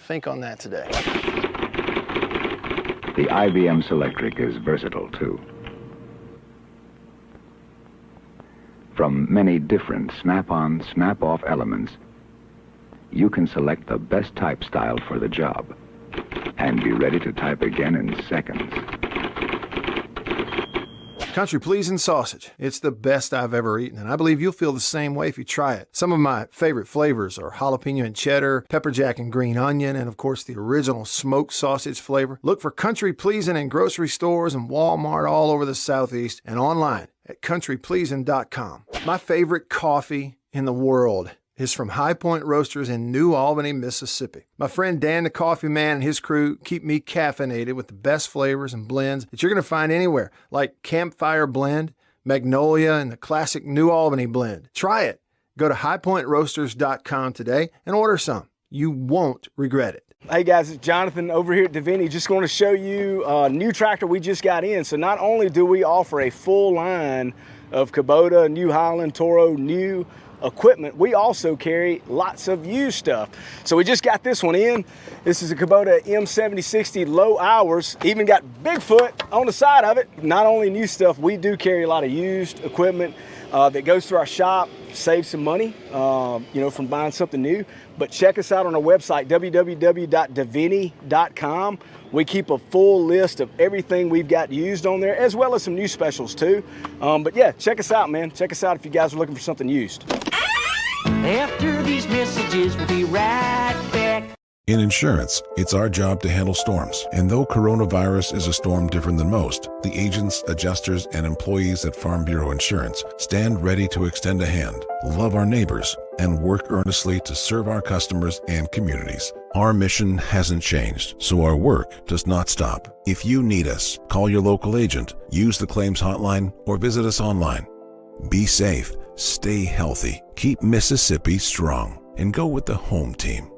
Think on that today. The IBM Selectric is versatile too. From many different snap-on, snap-off elements, you can select the best type style for the job and be ready to type again in seconds. Country pleasing sausage. It's the best I've ever eaten, and I believe you'll feel the same way if you try it. Some of my favorite flavors are jalapeno and cheddar, pepper jack and green onion, and of course the original smoked sausage flavor. Look for Country Pleasing in grocery stores and Walmart all over the Southeast and online at countrypleasing.com. My favorite coffee in the world is from High Point Roasters in New Albany, Mississippi. My friend Dan the Coffee Man and his crew keep me caffeinated with the best flavors and blends that you're going to find anywhere, like Campfire Blend, Magnolia, and the classic New Albany Blend. Try it. Go to highpointroasters.com today and order some. You won't regret it. Hey guys, it's Jonathan over here at Davini. Just going to show you a new tractor we just got in. So not only do we offer a full line of Kubota, New Holland, Toro, new equipment, we also carry lots of used stuff. So we just got this one in. This is a Kubota M7060 low hours, even got Bigfoot on the side of it. Not only new stuff, we do carry a lot of used equipment that goes through our shop, save some money, from buying something new. But check us out on our website, www.davini.com. We keep a full list of everything we've got used on there, as well as some new specials too. But yeah, check us out, man. Check us out if you guys are looking for something used. After these messages, we'll be right back. In insurance, it's our job to handle storms. And though coronavirus is a storm different than most, the agents, adjusters, and employees at Farm Bureau Insurance stand ready to extend a hand, love our neighbors, and work earnestly to serve our customers and communities. Our mission hasn't changed, so our work does not stop. If you need us, call your local agent, use the claims hotline, or visit us online. Be safe, stay healthy, keep Mississippi strong, and go with the home team.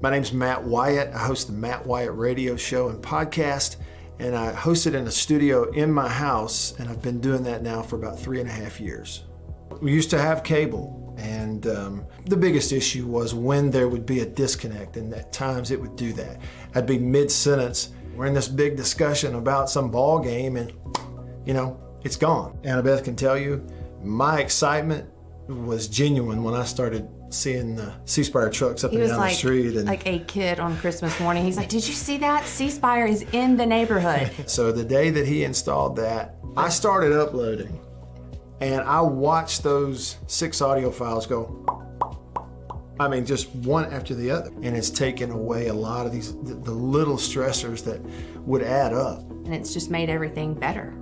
My name's Matt Wyatt. I host the Matt Wyatt radio show and podcast, and I host it in a studio in my house, and I've been doing that now for about 3.5 years. We used to have cable, and the biggest issue was when there would be a disconnect, and at times it would do that. I'd be mid-sentence, we're in this big discussion about some ball game, and it's gone. Annabeth can tell you, my excitement was genuine when I started seeing the C-Spire trucks up and down the street. And like a kid on Christmas morning. He's like, did you see that? C-Spire is in the neighborhood. So the day that he installed that, I started uploading, and I watched those 6 audio files go, just one after the other. And it's taken away a lot of the little stressors that would add up. And it's just made everything better.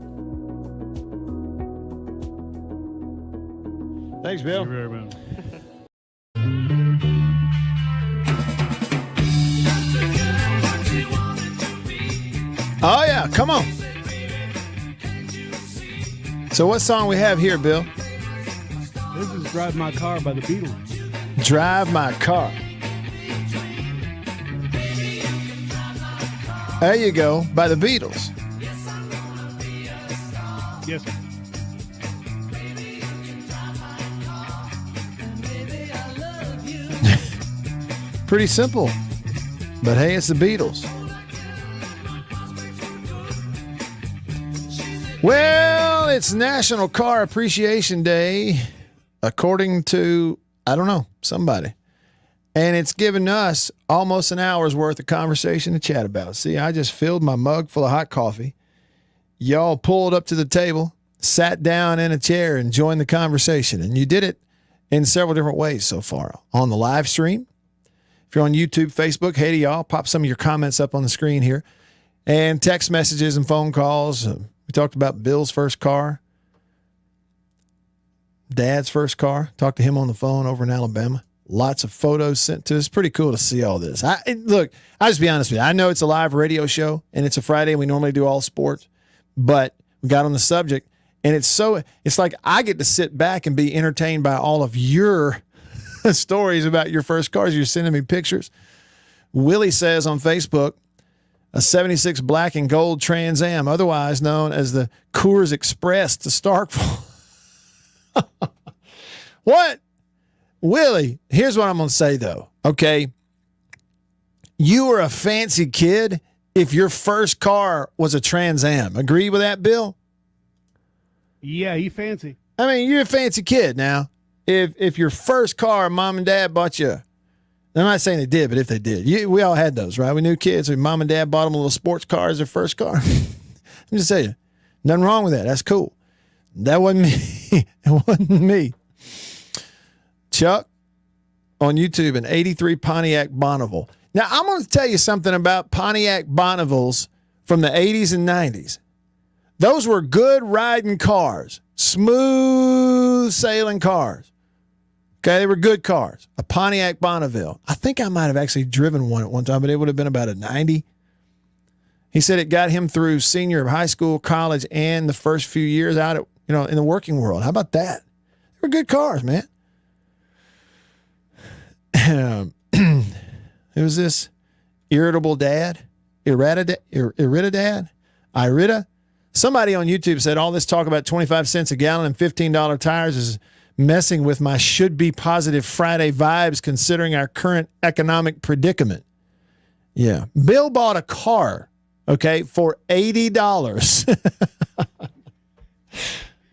Thanks, Bill. Thank you very much. Oh yeah, come on. So what song we have here, Bill? This is Drive My Car by the Beatles. Drive My Car. There you go, by the Beatles. Yes, sir. Pretty simple, but hey, it's the Beatles. Well, it's National Car Appreciation Day, according to, somebody. And it's given us almost an hour's worth of conversation to chat about. See, I just filled my mug full of hot coffee. Y'all pulled up to the table, sat down in a chair, and joined the conversation. And you did it in several different ways so far. On the live stream, if you're on YouTube, Facebook, hey to y'all, pop some of your comments up on the screen here. And text messages and phone calls. We talked about Bill's first car, Dad's first car. Talked to him on the phone over in Alabama. Lots of photos sent to us. Pretty cool to see all this. I'll just be honest with you. I know it's a live radio show and it's a Friday and we normally do all sports, but we got on the subject and it's like I get to sit back and be entertained by all of your stories about your first cars. You're sending me pictures. Willie says on Facebook, a 76 black and gold Trans Am, otherwise known as the Coors Express to Starkville. What? Willie, here's what I'm going to say, though. Okay. You were a fancy kid if your first car was a Trans Am. Agree with that, Bill? Yeah, he fancy. You're a fancy kid now. If your first car, mom and dad bought you, I'm not saying they did, but if they did, we all had those, right? We knew kids. Mom and dad bought them a little sports car as their first car. I'm just saying, nothing wrong with that. That's cool. That wasn't me. It wasn't me. Chuck on YouTube, an 83 Pontiac Bonneville. Now, I'm going to tell you something about Pontiac Bonnevilles from the 80s and 90s. Those were good riding cars, smooth sailing cars. Okay, they were good cars. A Pontiac Bonneville. I think I might have actually driven one at one time, but it would have been about a 90. He said it got him through senior of high school, college, and the first few years out at, in the working world. How about that? They were good cars, man. Who was this? Irritable Dad? Irrita? Somebody on YouTube said all this talk about 25 cents a gallon and $15 tires is messing with my should-be positive Friday vibes considering our current economic predicament. Yeah. Bill bought a car, okay, for $80.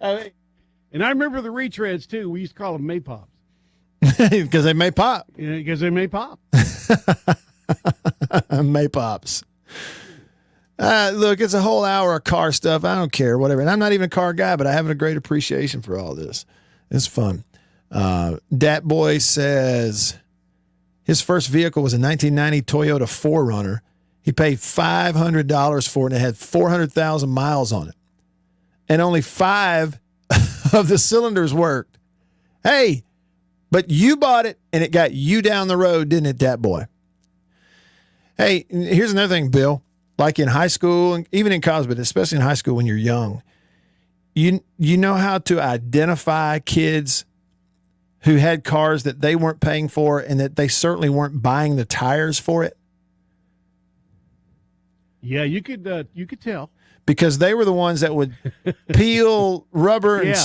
And I remember the retreads, too. We used to call them Maypops. Because they may pop. Yeah, because they may pop. Maypops. Look, it's a whole hour of car stuff. I don't care, whatever. And I'm not even a car guy, but I have a great appreciation for all this. It's fun. Dat Boy says his first vehicle was a 1990 Toyota 4Runner. He paid $500 for it, and it had 400,000 miles on it. And only 5 of the cylinders worked. Hey, but you bought it, and it got you down the road, didn't it, Dat Boy? Hey, here's another thing, Bill. Like in high school, and even in college, but especially in high school when you're young, you know how to identify kids who had cars that they weren't paying for and that they certainly weren't buying the tires for it? Yeah, you could tell. Because they were the ones that would peel rubber and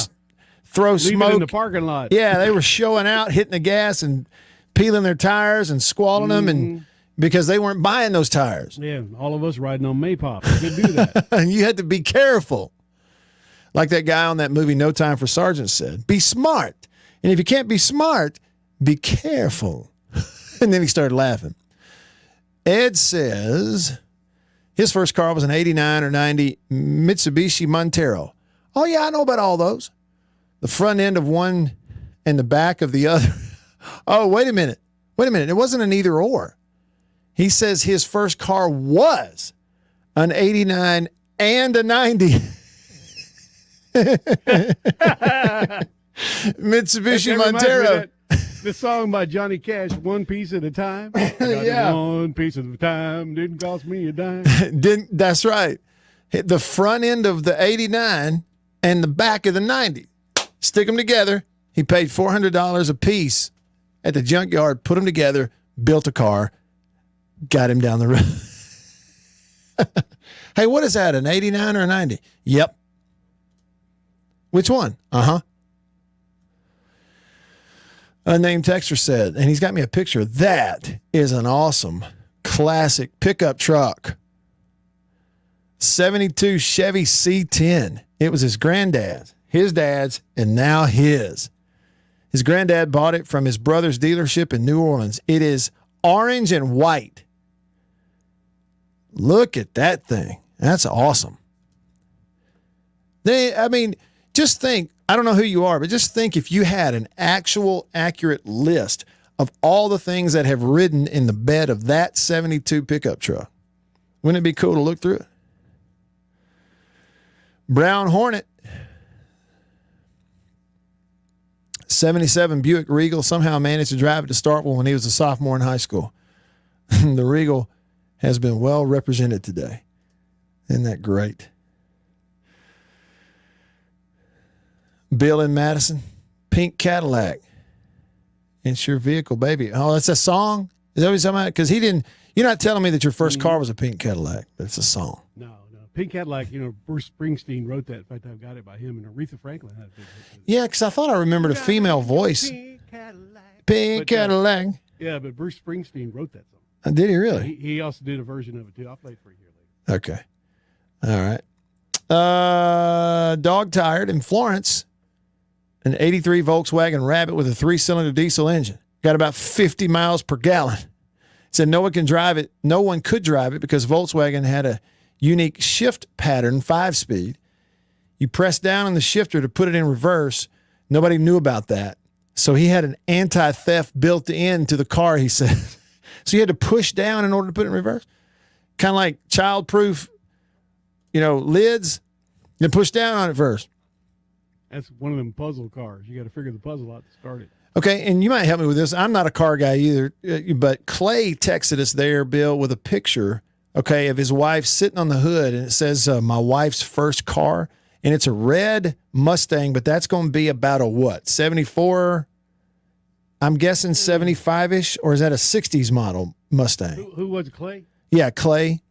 throw Leave smoke it in the parking lot. Yeah, they were showing out, hitting the gas and peeling their tires and squalling them, and because they weren't buying those tires. Yeah, all of us riding on Maypop. You could do that. And you had to be careful. Like that guy on that movie, No Time for Sergeant, said, be smart. And if you can't be smart, be careful. And then he started laughing. Ed says his first car was an 89 or 90 Mitsubishi Montero. Oh, yeah, I know about all those. The front end of one and the back of the other. Oh, wait a minute. It wasn't an either or. He says his first car was an 89 and a 90. Mitsubishi Montero. The song by Johnny Cash, One Piece at a Time. Yeah. One piece at a time. Didn't cost me a dime. That's right. The front end of the 89 and the back of the 90. Stick them together. He paid $400 a piece at the junkyard, put them together, built a car, got him down the road. Hey, what is that, an 89 or a 90? Yep. Which one? Uh-huh. Unnamed texter said, and he's got me a picture. That is an awesome classic pickup truck. 72 Chevy C10. It was his granddad's, his dad's, and now his. His granddad bought it from his brother's dealership in New Orleans. It is orange and white. Look at that thing. That's awesome. Just think, I don't know who you are, but just think if you had an actual accurate list of all the things that have ridden in the bed of that 72 pickup truck. Wouldn't it be cool to look through it? Brown Hornet. 77 Buick Regal. Somehow managed to drive it to Starkville when he was a sophomore in high school. The Regal has been well represented today. Isn't that great? Bill in Madison, pink Cadillac. It's your vehicle, baby. Oh, that's a song? Is that what you're talking about? Because you're not telling me that your first car was a pink Cadillac, but it's a song. No. Pink Cadillac, Bruce Springsteen wrote that. In fact, I've got it by him, and Aretha Franklin had a big hit with it. Yeah, because I thought I remembered a female voice. Pink Cadillac. Yeah, but Bruce Springsteen wrote that song. Did he really? He also did a version of it, too. I'll play it for you here later. Okay. All right. Dog tired in Florence. An 83 Volkswagen Rabbit with a 3-cylinder diesel engine. Got about 50 miles per gallon. Said no one could drive it because Volkswagen had a unique shift pattern, 5-speed. You press down on the shifter to put it in reverse. Nobody knew about that. So he had an anti-theft built into the car, he said. So you had to push down in order to put it in reverse. Kind of like child-proof, lids. Then push down on it first. That's one of them puzzle cars. You got to figure the puzzle out to start it. Okay, and you might help me with this. I'm not a car guy either, but Clay texted us there, Bill, with a picture, okay, of his wife sitting on the hood, and it says, my wife's first car, and it's a red Mustang, but that's going to be about a what, 74? I'm guessing 75-ish, or is that a 60s model Mustang? Who was it, Clay? Yeah, Clay.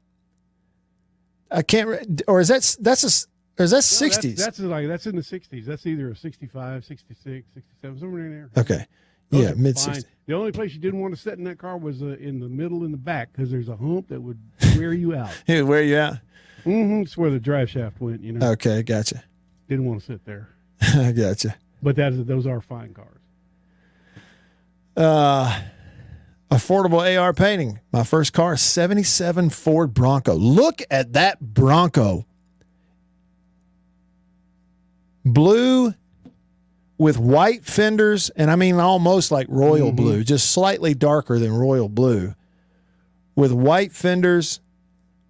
I can't, or is that 60s? That's in the 60s. That's either a 65, 66, 67, somewhere in there. Okay. Those Yeah, are mid fine. 60s. The only place you didn't want to sit in that car was in the middle and the back because there's a hump that would wear you out. Hey, where you at? It's where the drive shaft went, you know. Okay, gotcha. Didn't want to sit there. I gotcha. But those are fine cars. Affordable AR painting. My first car, 77 Ford Bronco. Look at that Bronco. Blue with white fenders, and I mean almost like royal blue, just slightly darker than royal blue, with white fenders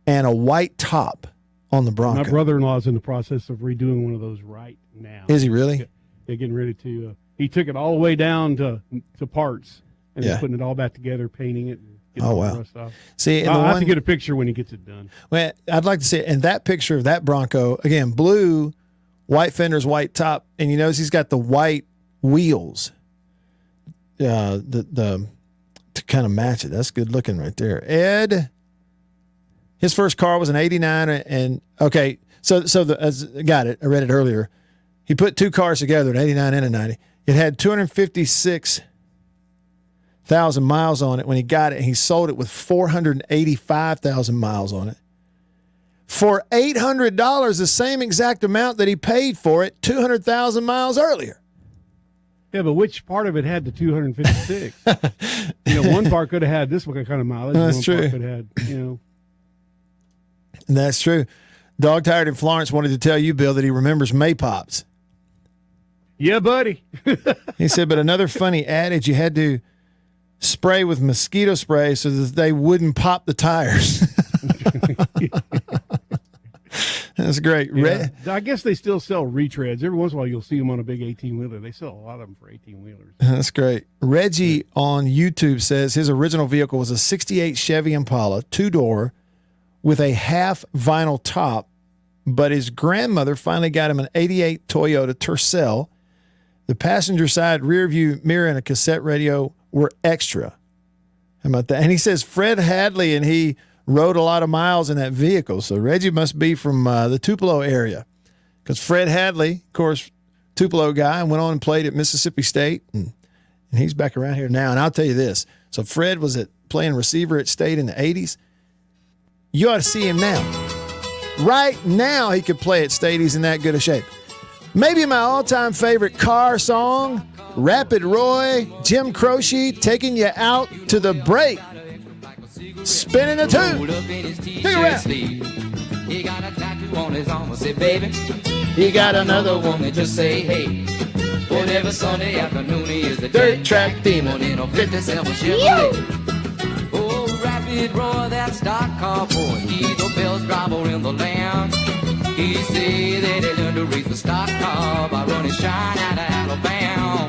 and a white top on the Bronco. My brother-in-law's in the process of redoing one of those right now. Is he really? They're getting ready to. He took it all the way down to parts, and Yeah. then putting it all back together, painting it. And getting all the rust off. See, and I'll have to get a picture when he gets it done. Well, I'd like to see it. And that picture of that Bronco, again, blue, white fenders, white top, and you notice he's got the white wheels to kind of match it. That's good looking right there. Ed, his first car was an 89, and okay, got it. I read it earlier. He put two cars together, an 89 and a 90. It had 256,000 miles on it when he got it, and he sold it with 485,000 miles on it. For $800, the same exact amount that he paid for it 200,000 miles earlier. Yeah, but which part of it had the 256? One part could have had this kind of mileage. That's one true. Part could have had, That's true. Dog Tired in Florence wanted to tell you, Bill, that he remembers Maypops. Yeah, buddy. He said, but another funny adage, you had to spray with mosquito spray so that they wouldn't pop the tires. That's great. Yeah. I guess they still sell retreads. Every once in a while, you'll see them on a big 18-wheeler. They sell a lot of them for 18-wheelers. That's great. Reggie on YouTube says his original vehicle was a 68 Chevy Impala, two-door, with a half vinyl top, but his grandmother finally got him an 88 Toyota Tercel. The passenger side rear view mirror and a cassette radio were extra. How about that? And he says Fred Hadley and he rode a lot of miles in that vehicle. So Reggie must be from the Tupelo area, because Fred Hadley, of course, Tupelo guy, and went on and played at Mississippi State, and he's back around here now. And I'll tell you this. So Fred was playing receiver at State in the 80s. You ought to see him now. Right now he could play at State. He's in that good a shape. Maybe my all-time favorite car song, Rapid Roy, Jim Croce, Taking You Out to the Break. Spinning a tune. Take it around. He got a tattoo on his arm. I say, baby, he got another one. and just say, hey. Whatever Sunday afternoon he is a dirt track demon in a 57 Chevrolet. Oh, Rapid Roy, that stock car boy. He's the best driver in the land. He say that he learned to race the stock car by running shine out of Alabama.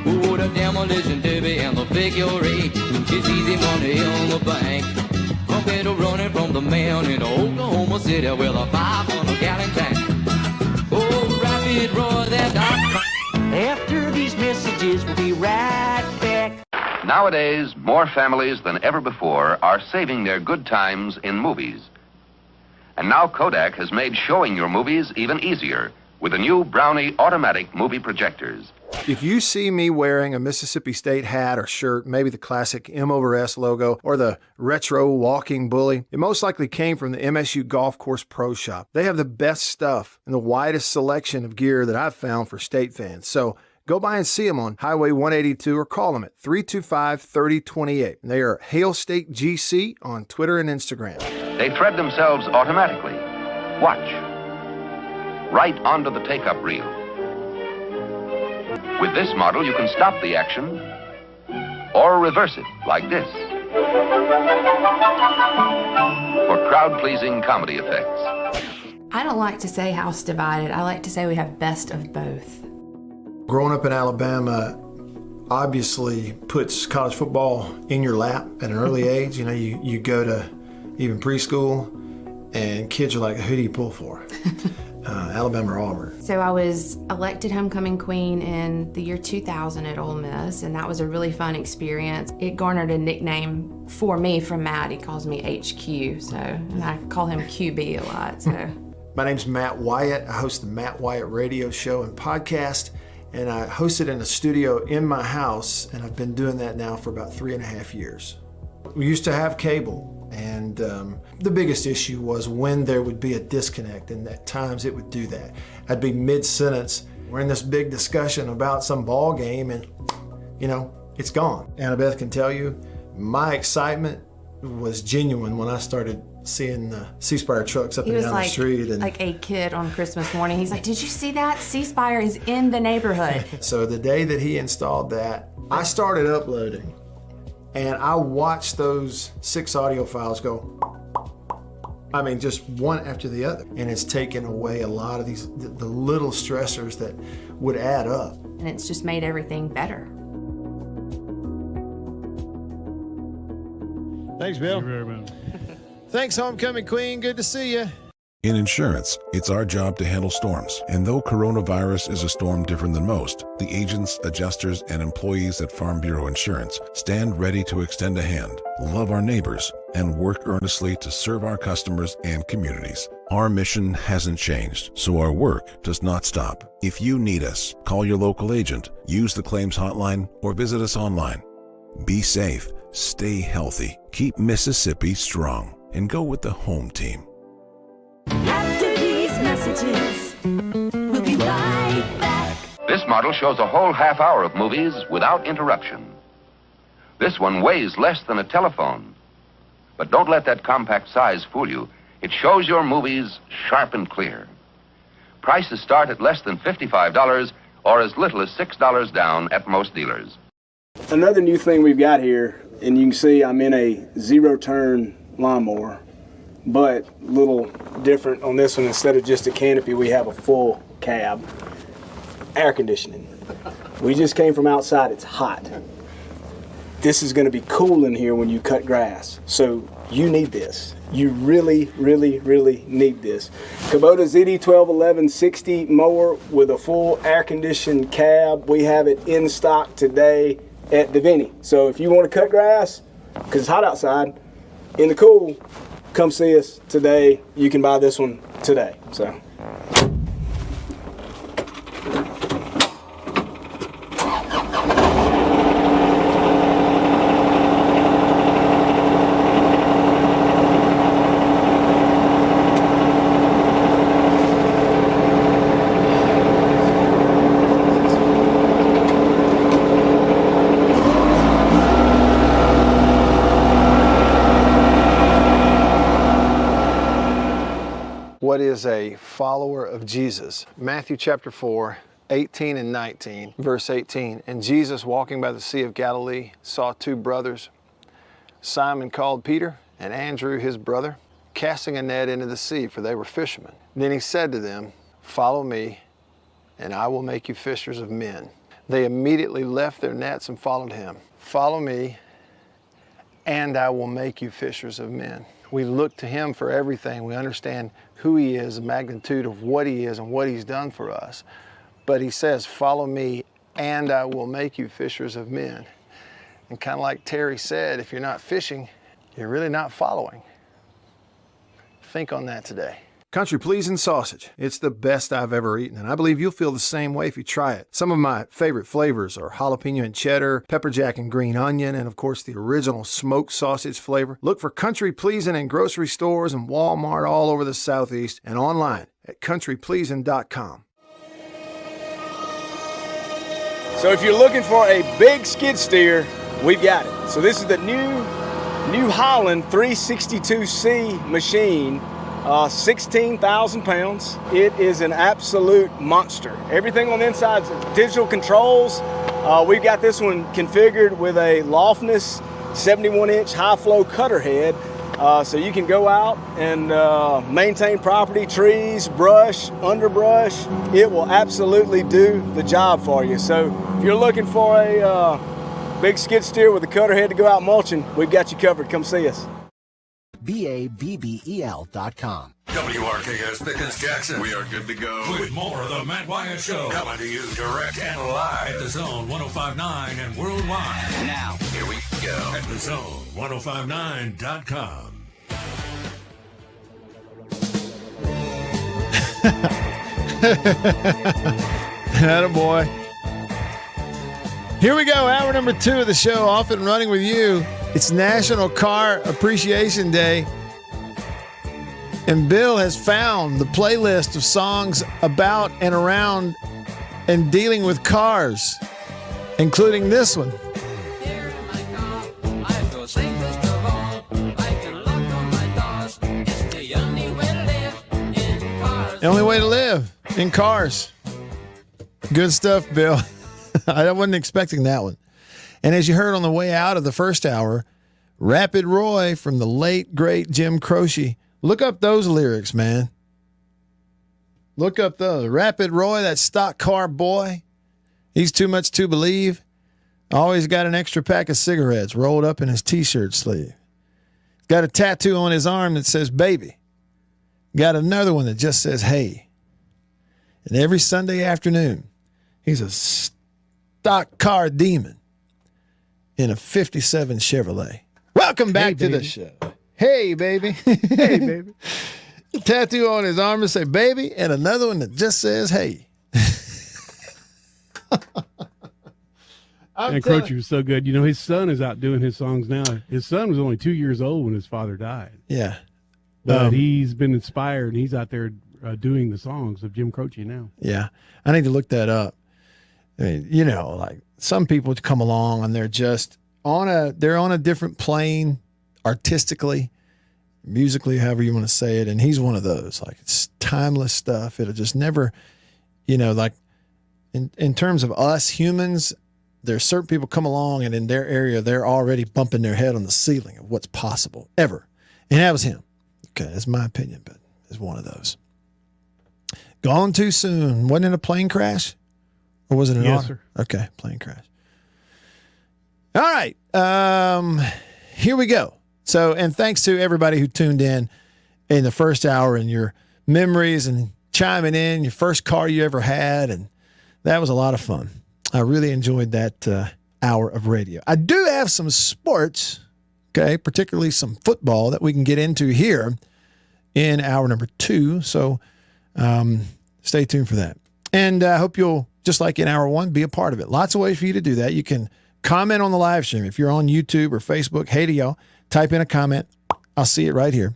Oh, the demolition derby and the figure eight. It's easy money on the bank. Compared to running from the man in Oklahoma City with a 500-gallon tank. Oh, Rapid Roy, that stock car. After these messages, we'll be right back. Nowadays, more families than ever before are saving their good times in movies. And now Kodak has made showing your movies even easier with the new Brownie automatic movie projectors. If you see me wearing a Mississippi State hat or shirt, maybe the classic M/S logo or the retro walking bully, it most likely came from the MSU Golf Course Pro Shop. They have the best stuff and the widest selection of gear that I've found for State fans. So go by and see them on Highway 182 or call them at 325-3028. They are Hail State GC on Twitter and Instagram. They thread themselves automatically. Watch. Right onto the take-up reel. With this model, you can stop the action or reverse it like this for crowd-pleasing comedy effects. I don't like to say house divided. I like to say we have best of both. Growing up in Alabama obviously puts college football in your lap at an early age. You know, you go to even preschool and kids are like, who do you pull for? Alabama or Auburn. So I was elected homecoming queen in the year 2000 at Ole Miss, and that was a really fun experience. It garnered a nickname for me from Matt. He calls me HQ, so, and I call him QB a lot, so. My name's Matt Wyatt. I host the Matt Wyatt radio show and podcast, and I host it in a studio in my house, and I've been doing that now for about 3.5 years. We used to have cable, and the biggest issue was when there would be a disconnect, and at times it would do that. I'd be mid-sentence, we're in this big discussion about some ball game, and you know, it's gone. Annabeth can tell you, my excitement was genuine when I started seeing the C-Spire trucks up and down the street. And like a kid on Christmas morning. He's like, did you see that? C-Spire is in the neighborhood. So the day that he installed that, I started uploading. And I watched those 6 audio files go, I mean, just one after the other. And it's taken away a lot of these, the little stressors that would add up. And it's just made everything better. Thanks, Bill. Thank you very much. Thanks, homecoming queen. Good to see you. In insurance, it's our job to handle storms. And though coronavirus is a storm different than most, the agents, adjusters, and employees at Farm Bureau Insurance stand ready to extend a hand, love our neighbors, and work earnestly to serve our customers and communities. Our mission hasn't changed, so our work does not stop. If you need us, call your local agent, use the claims hotline, or visit us online. Be safe, stay healthy, keep Mississippi strong, and go with the home team. After these messages, we'll be right back. This model shows a whole half hour of movies without interruption. This one weighs less than a telephone. But don't let that compact size fool you. It shows your movies sharp and clear. Prices start at less than $55 or as little as $6 down at most dealers. Another new thing we've got here, and you can see I'm in a zero-turn lawnmower, but a little different on this one. Instead of just a canopy, we have a full cab. Air conditioning. We just came from outside. It's hot. This is going to be cool in here when you cut grass. So you need this. You really, really, really need this. Kubota ZD121160 mower with a full air-conditioned cab. We have it in stock today at Davini. So if you want to cut grass, because it's hot outside, in the cool, come see us today. You can buy this one today. So. What is a follower of Jesus? Matthew chapter 4, 18 and 19, verse 18. And Jesus, walking by the Sea of Galilee, saw 2 brothers, Simon called Peter, and Andrew his brother, casting a net into the sea, for they were fishermen. Then he said to them, follow me, and I will make you fishers of men. They immediately left their nets and followed him. Follow me, and I will make you fishers of men. We look to him for everything. We understand who he is, the magnitude of what he is and what he's done for us. But he says, follow me and I will make you fishers of men. And kind of like Terry said, if you're not fishing, you're really not following. Think on that today. Country Pleasing sausage. It's the best I've ever eaten, and I believe you'll feel the same way if you try it. Some of my favorite flavors are jalapeno and cheddar, pepper jack and green onion, and of course the original smoked sausage flavor. Look for Country Pleasing in grocery stores and Walmart all over the Southeast and online at countrypleasing.com. So if you're looking for a big skid steer, we've got it. So this is the New Holland 362C machine. 16,000 pounds. It is an absolute monster. Everything on the inside is digital controls. We've got this one configured with a Lofness 71-inch high-flow cutter head. So you can go out and maintain property, trees, brush, underbrush. It will absolutely do the job for you. So if you're looking for a big skid steer with a cutter head to go out mulching, we've got you covered. Come see us. BABBEL.com. WRKS Pickens Jackson. We are good to go. With more of the Matt Wyatt Show. Coming to you direct and live. At the Zone 105.9 and worldwide. Now, here we go. At the Zone 105.9.com. Attaboy. Here we go. Hour number 2 of the show, off and running with you. It's National Car Appreciation Day. And Bill has found the playlist of songs about and around and dealing with cars, including this one. The only way to live in cars. Good stuff, Bill. I wasn't expecting that one. And as you heard on the way out of the first hour, Rapid Roy from the late, great Jim Croce. Look up those lyrics, man. Look up those. Rapid Roy, that stock car boy. He's too much to believe. Always got an extra pack of cigarettes rolled up in his T-shirt sleeve. Got a tattoo on his arm that says baby. Got another one that just says hey. And every Sunday afternoon, he's a stock car demon in a 57 Chevrolet. Welcome back to the show. Hey, baby. Hey, baby. Tattoo on his arm to say baby, and another one that just says hey. And Croce was so good. You know, his son is out doing his songs now. His son was only 2 years old when his father died. Yeah. But he's been inspired, and he's out there doing the songs of Jim Croce now. Yeah. I need to look that up. I mean, you know, like some people come along and they're just on a different plane artistically, musically, however you want to say it. And he's one of those, like, it's timeless stuff. It'll just never, you know, like in terms of us humans, there's certain people come along and in their area, they're already bumping their head on the ceiling of what's possible ever. And that was him. Okay. That's my opinion, but it's one of those. Gone too soon. Wasn't it a plane crash? Or was it an Yes, auto? sir. Okay. Plane crash. All right. Here we go. So, and thanks to everybody who tuned in the first hour and your memories and chiming in, your first car you ever had. And that was a lot of fun. I really enjoyed that hour of radio. I do have some sports, okay, particularly some football that we can get into here in hour number 2. So stay tuned for that. And I hope you'll, just like in hour 1, be a part of it. Lots of ways for you to do that. You can comment on the live stream. If you're on YouTube or Facebook, hey to y'all, type in a comment. I'll see it right here.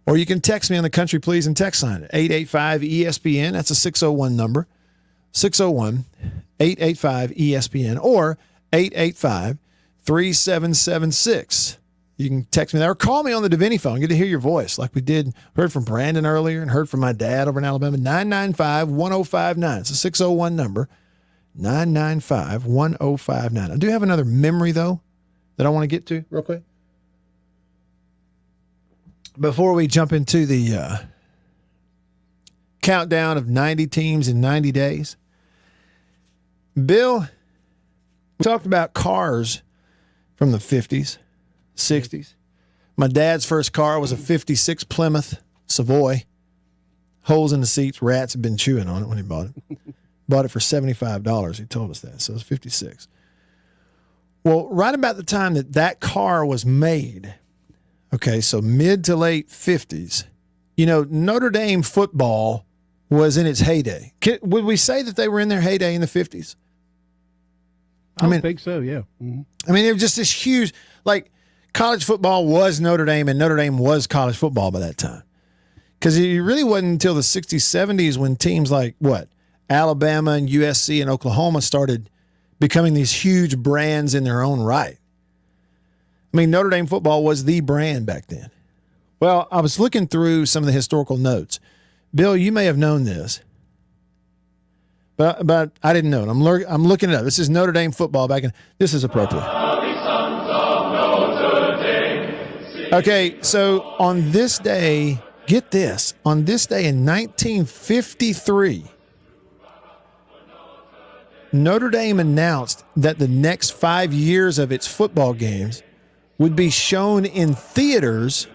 Or you can text me on the Country Please and text line at 885-ESPN. That's a 601 number. 601-885-ESPN or 885-3776. You can text me there or call me on the Davini phone. Get to hear your voice like we did. Heard from Brandon earlier and heard from my dad over in Alabama. 995-1059. It's a 601 number. 995-1059. I do have another memory, though, that I want to get to real quick. Before we jump into the countdown of 90 teams in 90 days. Bill, we talked about cars from the 50s, 60s. My dad's first car was a 56 Plymouth Savoy. Holes in the seats, rats had been chewing on it when he bought it. Bought it for $75. He told us that, so it was 56. Well, right about the time that car was made, okay, so mid to late 50s, you know, Notre Dame football was in its heyday. Would we say that they were in their heyday in the 50s? I think so, yeah. Mm-hmm. I mean, it was just this huge, like, college football was Notre Dame, and Notre Dame was college football by that time. Because it really wasn't until the 60s, 70s when teams like, Alabama and USC and Oklahoma started becoming these huge brands in their own right. I mean, Notre Dame football was the brand back then. Well, I was looking through some of the historical notes. Bill, you may have known this, but I didn't know it. I'm looking it up. This is Notre Dame football back in. This is appropriate. Okay, so on this day, get this, on this day in 1953, Notre Dame announced that the next 5 years of its football games would be shown in theaters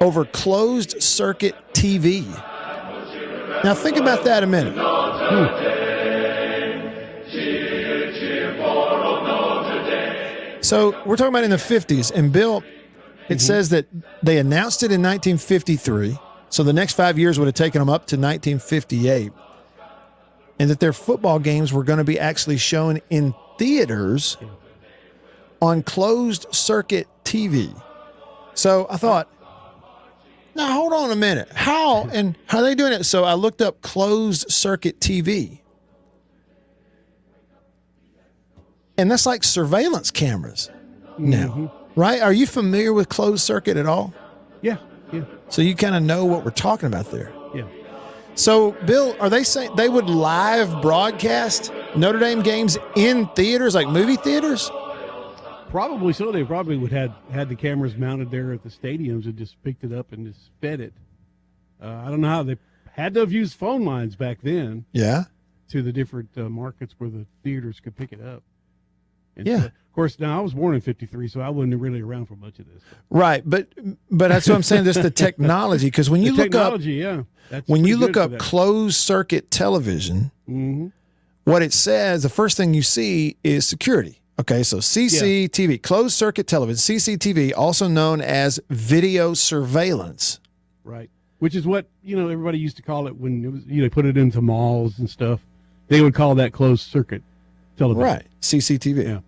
over closed circuit TV. Now think about that a minute. So we're talking about in the 50s, and Bill, it says that they announced it in 1953, so the next 5 years would have taken them up to 1958, and that their football games were going to be actually shown in theaters on closed circuit TV. So I thought, now hold on a minute. How are they doing it? So I looked up closed circuit TV. And that's like surveillance cameras now, right? Are you familiar with closed circuit at all? Yeah. So you kind of know what we're talking about there. Yeah. So, Bill, are they saying they would live broadcast Notre Dame games in theaters, like movie theaters? Probably so. They probably would had the cameras mounted there at the stadiums and just picked it up and just fed it. I don't know how they had to have used phone lines back then. Yeah. To the different markets where the theaters could pick it up. And yeah. So, of course, now I was born in '53, so I wasn't really around for much of this. Right, but that's what I'm saying. Just the technology, because when you look up, when you look up closed circuit television, what it says, the first thing you see is security. Okay, so CCTV, closed circuit television, CCTV, also known as video surveillance. Right, which is what everybody used to call it when it was they put it into malls and stuff. They would call that closed circuit television. Right, CCTV. Yeah.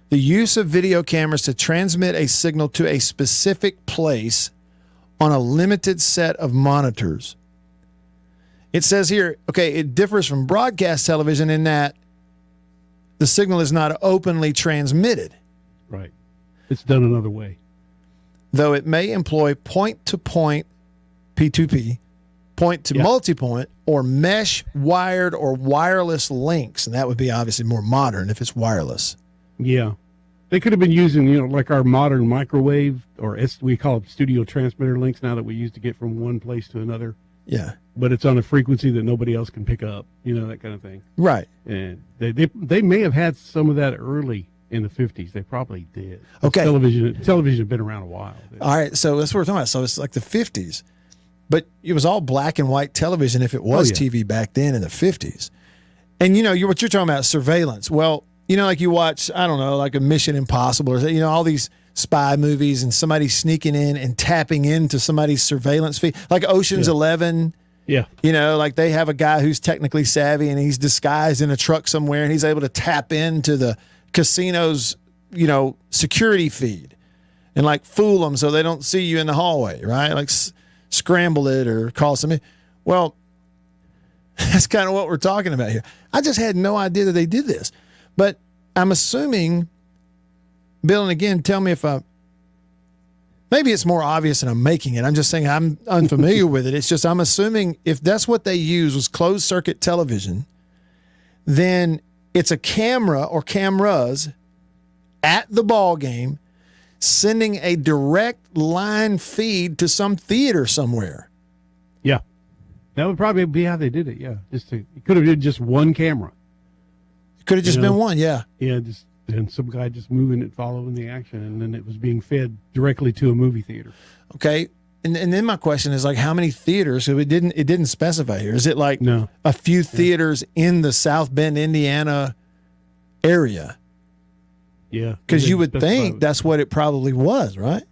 The use of video cameras to transmit a signal to a specific place on a limited set of monitors. It says here, okay, it differs from broadcast television in that the signal is not openly transmitted. Right. It's done another way. Though it may employ point-to-point, P2P, point-to-multipoint, or mesh, wired, or wireless links. And that would be obviously more modern if it's wireless. Yeah. They could have been using, like our modern microwave, or we call it studio transmitter links now that we use to get from one place to another. Yeah. But it's on a frequency that nobody else can pick up, that kind of thing. Right. And they may have had some of that early in the 50s. They probably did. Okay. Television had been around a while. All right. So that's what we're talking about. So it's like the 50s. But it was all black and white television if it was TV back then in the 50s. And, what you're talking about, surveillance. Well, like you watch, I don't know, like a Mission Impossible or, all these spy movies and somebody sneaking in and tapping into somebody's surveillance feed, like Ocean's 11. Yeah. Like they have a guy who's technically savvy and he's disguised in a truck somewhere and he's able to tap into the casino's, security feed and like fool them so they don't see you in the hallway, right? Like scramble it or call somebody. Well, that's kind of what we're talking about here. I just had no idea that they did this. But I'm assuming, Bill, and again, tell me if maybe it's more obvious and I'm making it. I'm just saying I'm unfamiliar with it. It's just I'm assuming if that's what they use was closed circuit television, then it's a camera or cameras at the ball game sending a direct line feed to some theater somewhere. Yeah. That would probably be how they did it, yeah. It could have been just one camera. Could have just been one, yeah. Yeah, and some guy just moving it, following the action, and then it was being fed directly to a movie theater. Okay, and then my question is like, how many theaters? So it didn't specify here. Is it like a few theaters in the South Bend, Indiana area? Yeah, because you would think that's what it probably was, right?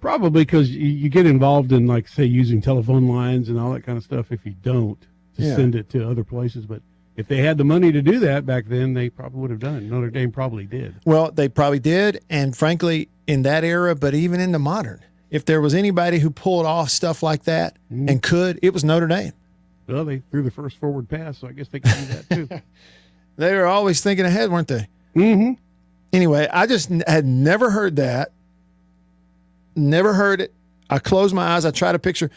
Probably because you get involved in, like, say, using telephone lines and all that kind of stuff if you don't send it to other places, but. If they had the money to do that back then, they probably would have done it. Notre Dame probably did. Well, they probably did, and frankly, in that era, but even in the modern, if there was anybody who pulled off stuff like that and could, it was Notre Dame. Well, they threw the first forward pass, so I guess they could do that too. They were always thinking ahead, weren't they? Mm-hmm. Anyway, I just had never heard that. Never heard it. I closed my eyes. I try to picture,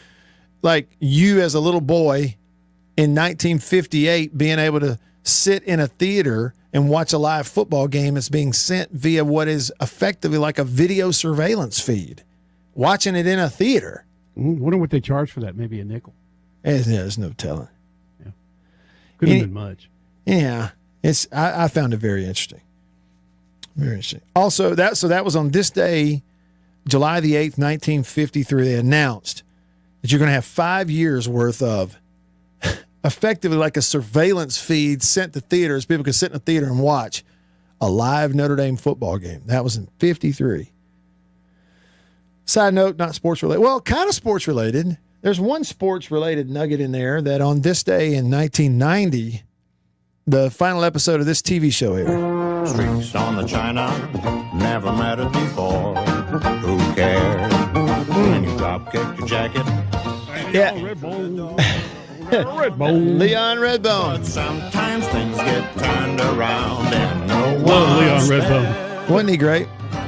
like, you as a little boy in 1958 being able to sit in a theater and watch a live football game that's being sent via what is effectively like a video surveillance feed. watching it in a theater. Wonder what they charge for that. Maybe a nickel. There's no telling. Couldn't have been much. Yeah, I found it very interesting. Very interesting. Also, that was on this day, July the 8th, 1953. They announced that you're going to have 5 years worth of effectively like a surveillance feed sent to theaters. People could sit in a theater and watch a live Notre Dame football game. That was in 53. Side note, not sports related. Well, kind of sports related. There's one sports related nugget in there that on this day in 1990, the final episode of this TV show aired. Streaks on the china, never mattered before. Who cares? When you drop kick your jacket. Yeah. Redbone. Leon Redbone. But sometimes things get turned around and no Love Leon one's Redbone. Wasn't he great?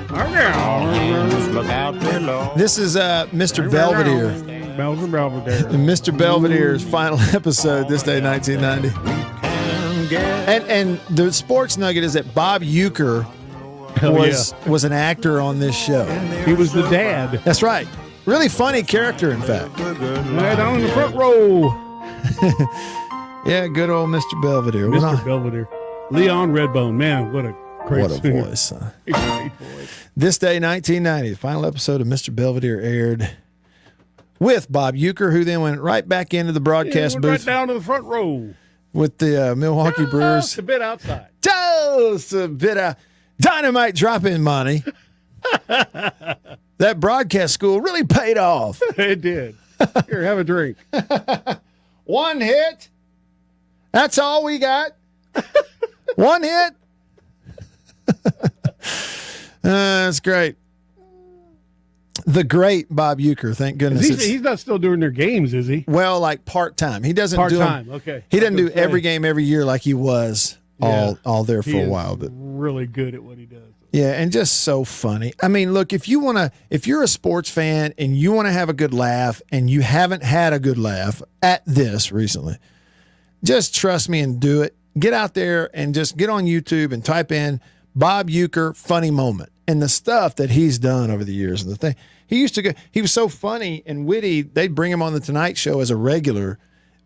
Just look out below. This is Mr. Belvedere. Mr. Belvedere's final episode this day, 1990. And the sports nugget is that Bob Uecker was an actor on this show. He was the dad. That's right. Really funny character, in fact. Right down in the front row. Yeah, good old Mr. Belvedere. Mr. Belvedere. Leon Redbone. Man, what a great What a singer. voice. Huh? Great voice. This day, 1990, the final episode of Mr. Belvedere aired with Bob Uecker, who then went right back into the broadcast went booth right down to the front row. with the Milwaukee Brewers. Just a bit outside. Just a bit of dynamite drop-in money. That broadcast school really paid off. It did. Here, have a drink. One hit. That's all we got. One hit. That's great. The great Bob Uecker, thank goodness. He's not still doing their games, is he? Well, like part-time. He doesn't do Part-time, them- okay. He doesn't I do was gonna every say. game every year like he was all there for He a is while. But really good at what he does. yeah, and just so funny. I mean, look, if you're a sports fan and you want to have a good laugh and you haven't had a good laugh at this recently, just trust me and do it. Get out there and just get on YouTube and type in Bob Uecker funny moment and the stuff that he's done over the years. And the thing he was so funny and witty. They'd bring him on the Tonight Show as a regular,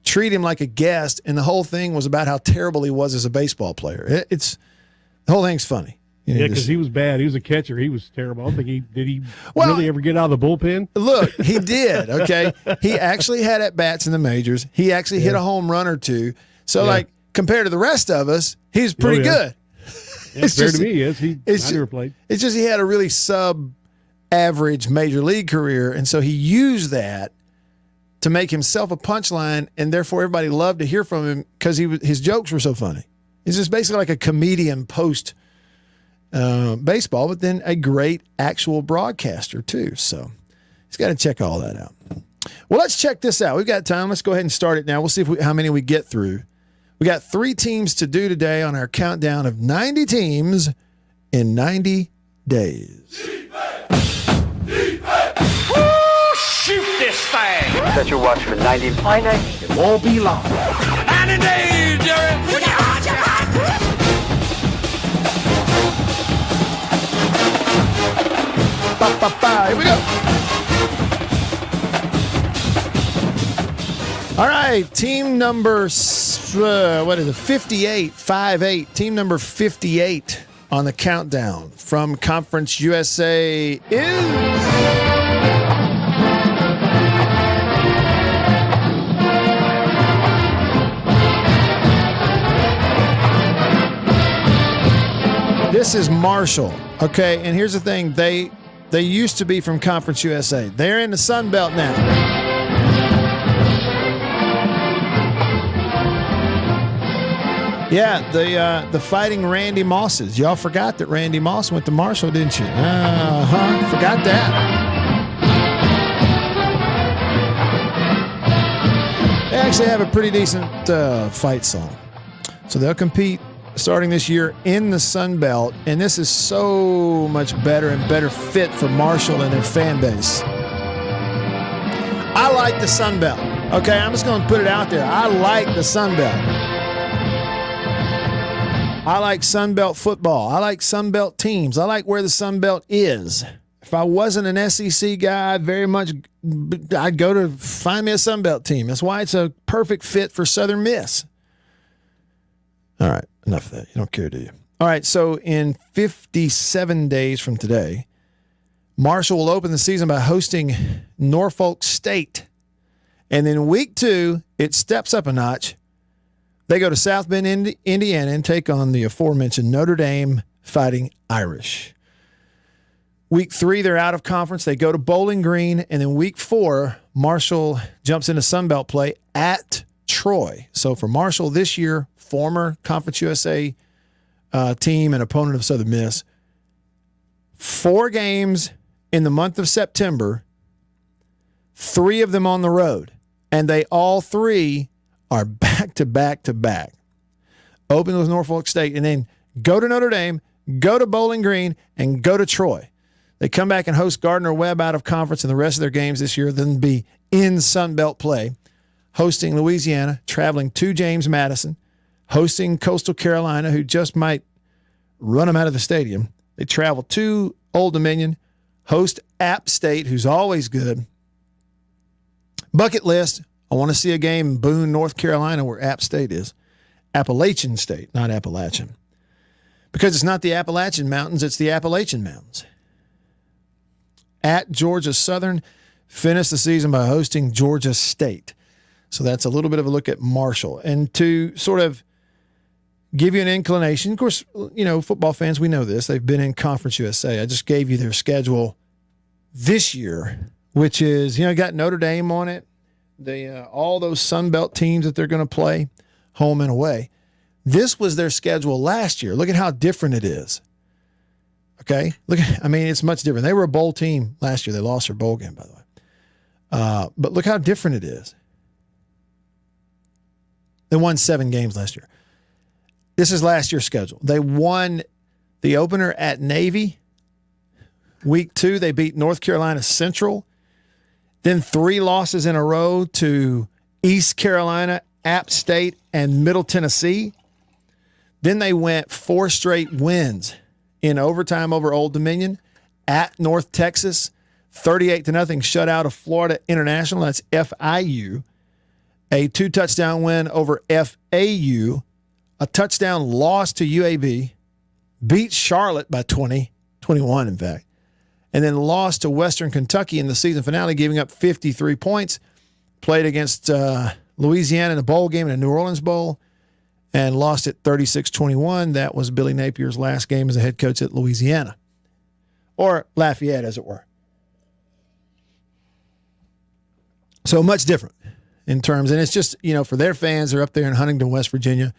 treat him like a guest, and the whole thing was about how terrible he was as a baseball player. The whole thing's funny. You know, Yeah, because just- he was bad. He was a catcher. He was terrible. I don't think did he really ever get out of the bullpen? Look, he did. Okay. He actually had at-bats in the majors. He actually hit a home run or two. So, like, compared to the rest of us, he's pretty good. Yeah, fair to me, yes. I never played. It's just he had a really sub-average major league career, and so he used that to make himself a punchline, and therefore everybody loved to hear from him because his jokes were so funny. He's just basically like a comedian post baseball, but then a great actual broadcaster too. So he's got to check all that out. Well, let's check this out. We've got time. Let's go ahead and start it now. We'll see how many we get through. We got 3 teams to do today on our countdown of 90 teams in 90 days. Shoot this thing! Set your watch for 90. It won't be long. 90 days, Jerry! Here we go. All right, team number 58, 5-8. Team number 58 on the countdown from Conference USA is... This is Marshall, okay? And here's the thing. They used to be from Conference USA. They're in the Sun Belt now. Yeah, the Fighting Randy Mosses. Y'all forgot that Randy Moss went to Marshall, didn't you? Forgot that. They actually have a pretty decent fight song. So they'll compete starting this year in the Sun Belt, and this is so much better and better fit for Marshall and their fan base. I like the Sun Belt. Okay, I'm just going to put it out there. I like the Sun Belt. I like Sun Belt football. I like Sun Belt teams. I like where the Sun Belt is. If I wasn't an SEC guy, I'd go to find me a Sun Belt team. That's why it's a perfect fit for Southern Miss. All right, enough of that. You don't care, do you? All right, so in 57 days from today, Marshall will open the season by hosting Norfolk State. And then week 2, it steps up a notch. They go to South Bend, Indiana, and take on the aforementioned Notre Dame Fighting Irish. Week 3, they're out of conference. They go to Bowling Green. And then week 4, Marshall jumps into Sun Belt play at Troy. So for Marshall this year, former Conference USA team and opponent of Southern Miss, 4 games in the month of September, 3 of them on the road. And they all 3 are back-to-back-to-back. Open with Norfolk State, and then go to Notre Dame, go to Bowling Green, and go to Troy. They come back and host Gardner-Webb out of conference, and the rest of their games this year then be in Sun Belt play, hosting Louisiana, traveling to James Madison, hosting Coastal Carolina, who just might run them out of the stadium. They travel to Old Dominion, host App State, who's always good. Bucket list, I want to see a game in Boone, North Carolina, where App State is. Appalachian State, not Appalachian. Because it's not the Appalachian Mountains, it's the Appalachian Mountains. At Georgia Southern, finished the season by hosting Georgia State. So that's a little bit of a look at Marshall. And to sort of give you an inclination, of course, you know, football fans, we know this. They've been in Conference USA. I just gave you their schedule this year, which is, you know, got Notre Dame on it. All those Sun Belt teams that they're going to play, home and away. This was their schedule last year. Look at how different it is. Okay? It's much different. They were a bowl team last year. They lost their bowl game, by the way. But look how different it is. They won 7 games last year. This is last year's schedule. They won the opener at Navy. Week 2, they beat North Carolina Central. Then 3 losses in a row to East Carolina, App State, and Middle Tennessee. Then they went 4 straight wins in overtime over Old Dominion, at North Texas, 38-0 shutout of Florida International. That's FIU. A 2-touchdown win over FAU. A touchdown loss to UAB. Beat Charlotte by 21 in fact. And then lost to Western Kentucky in the season finale, giving up 53 points. Played against Louisiana in a bowl game in a New Orleans Bowl and lost it 36-21. That was Billy Napier's last game as a head coach at Louisiana, or Lafayette, as it were. So much different in terms, and it's just, you know, for their fans, they're up there in Huntington, West Virginia.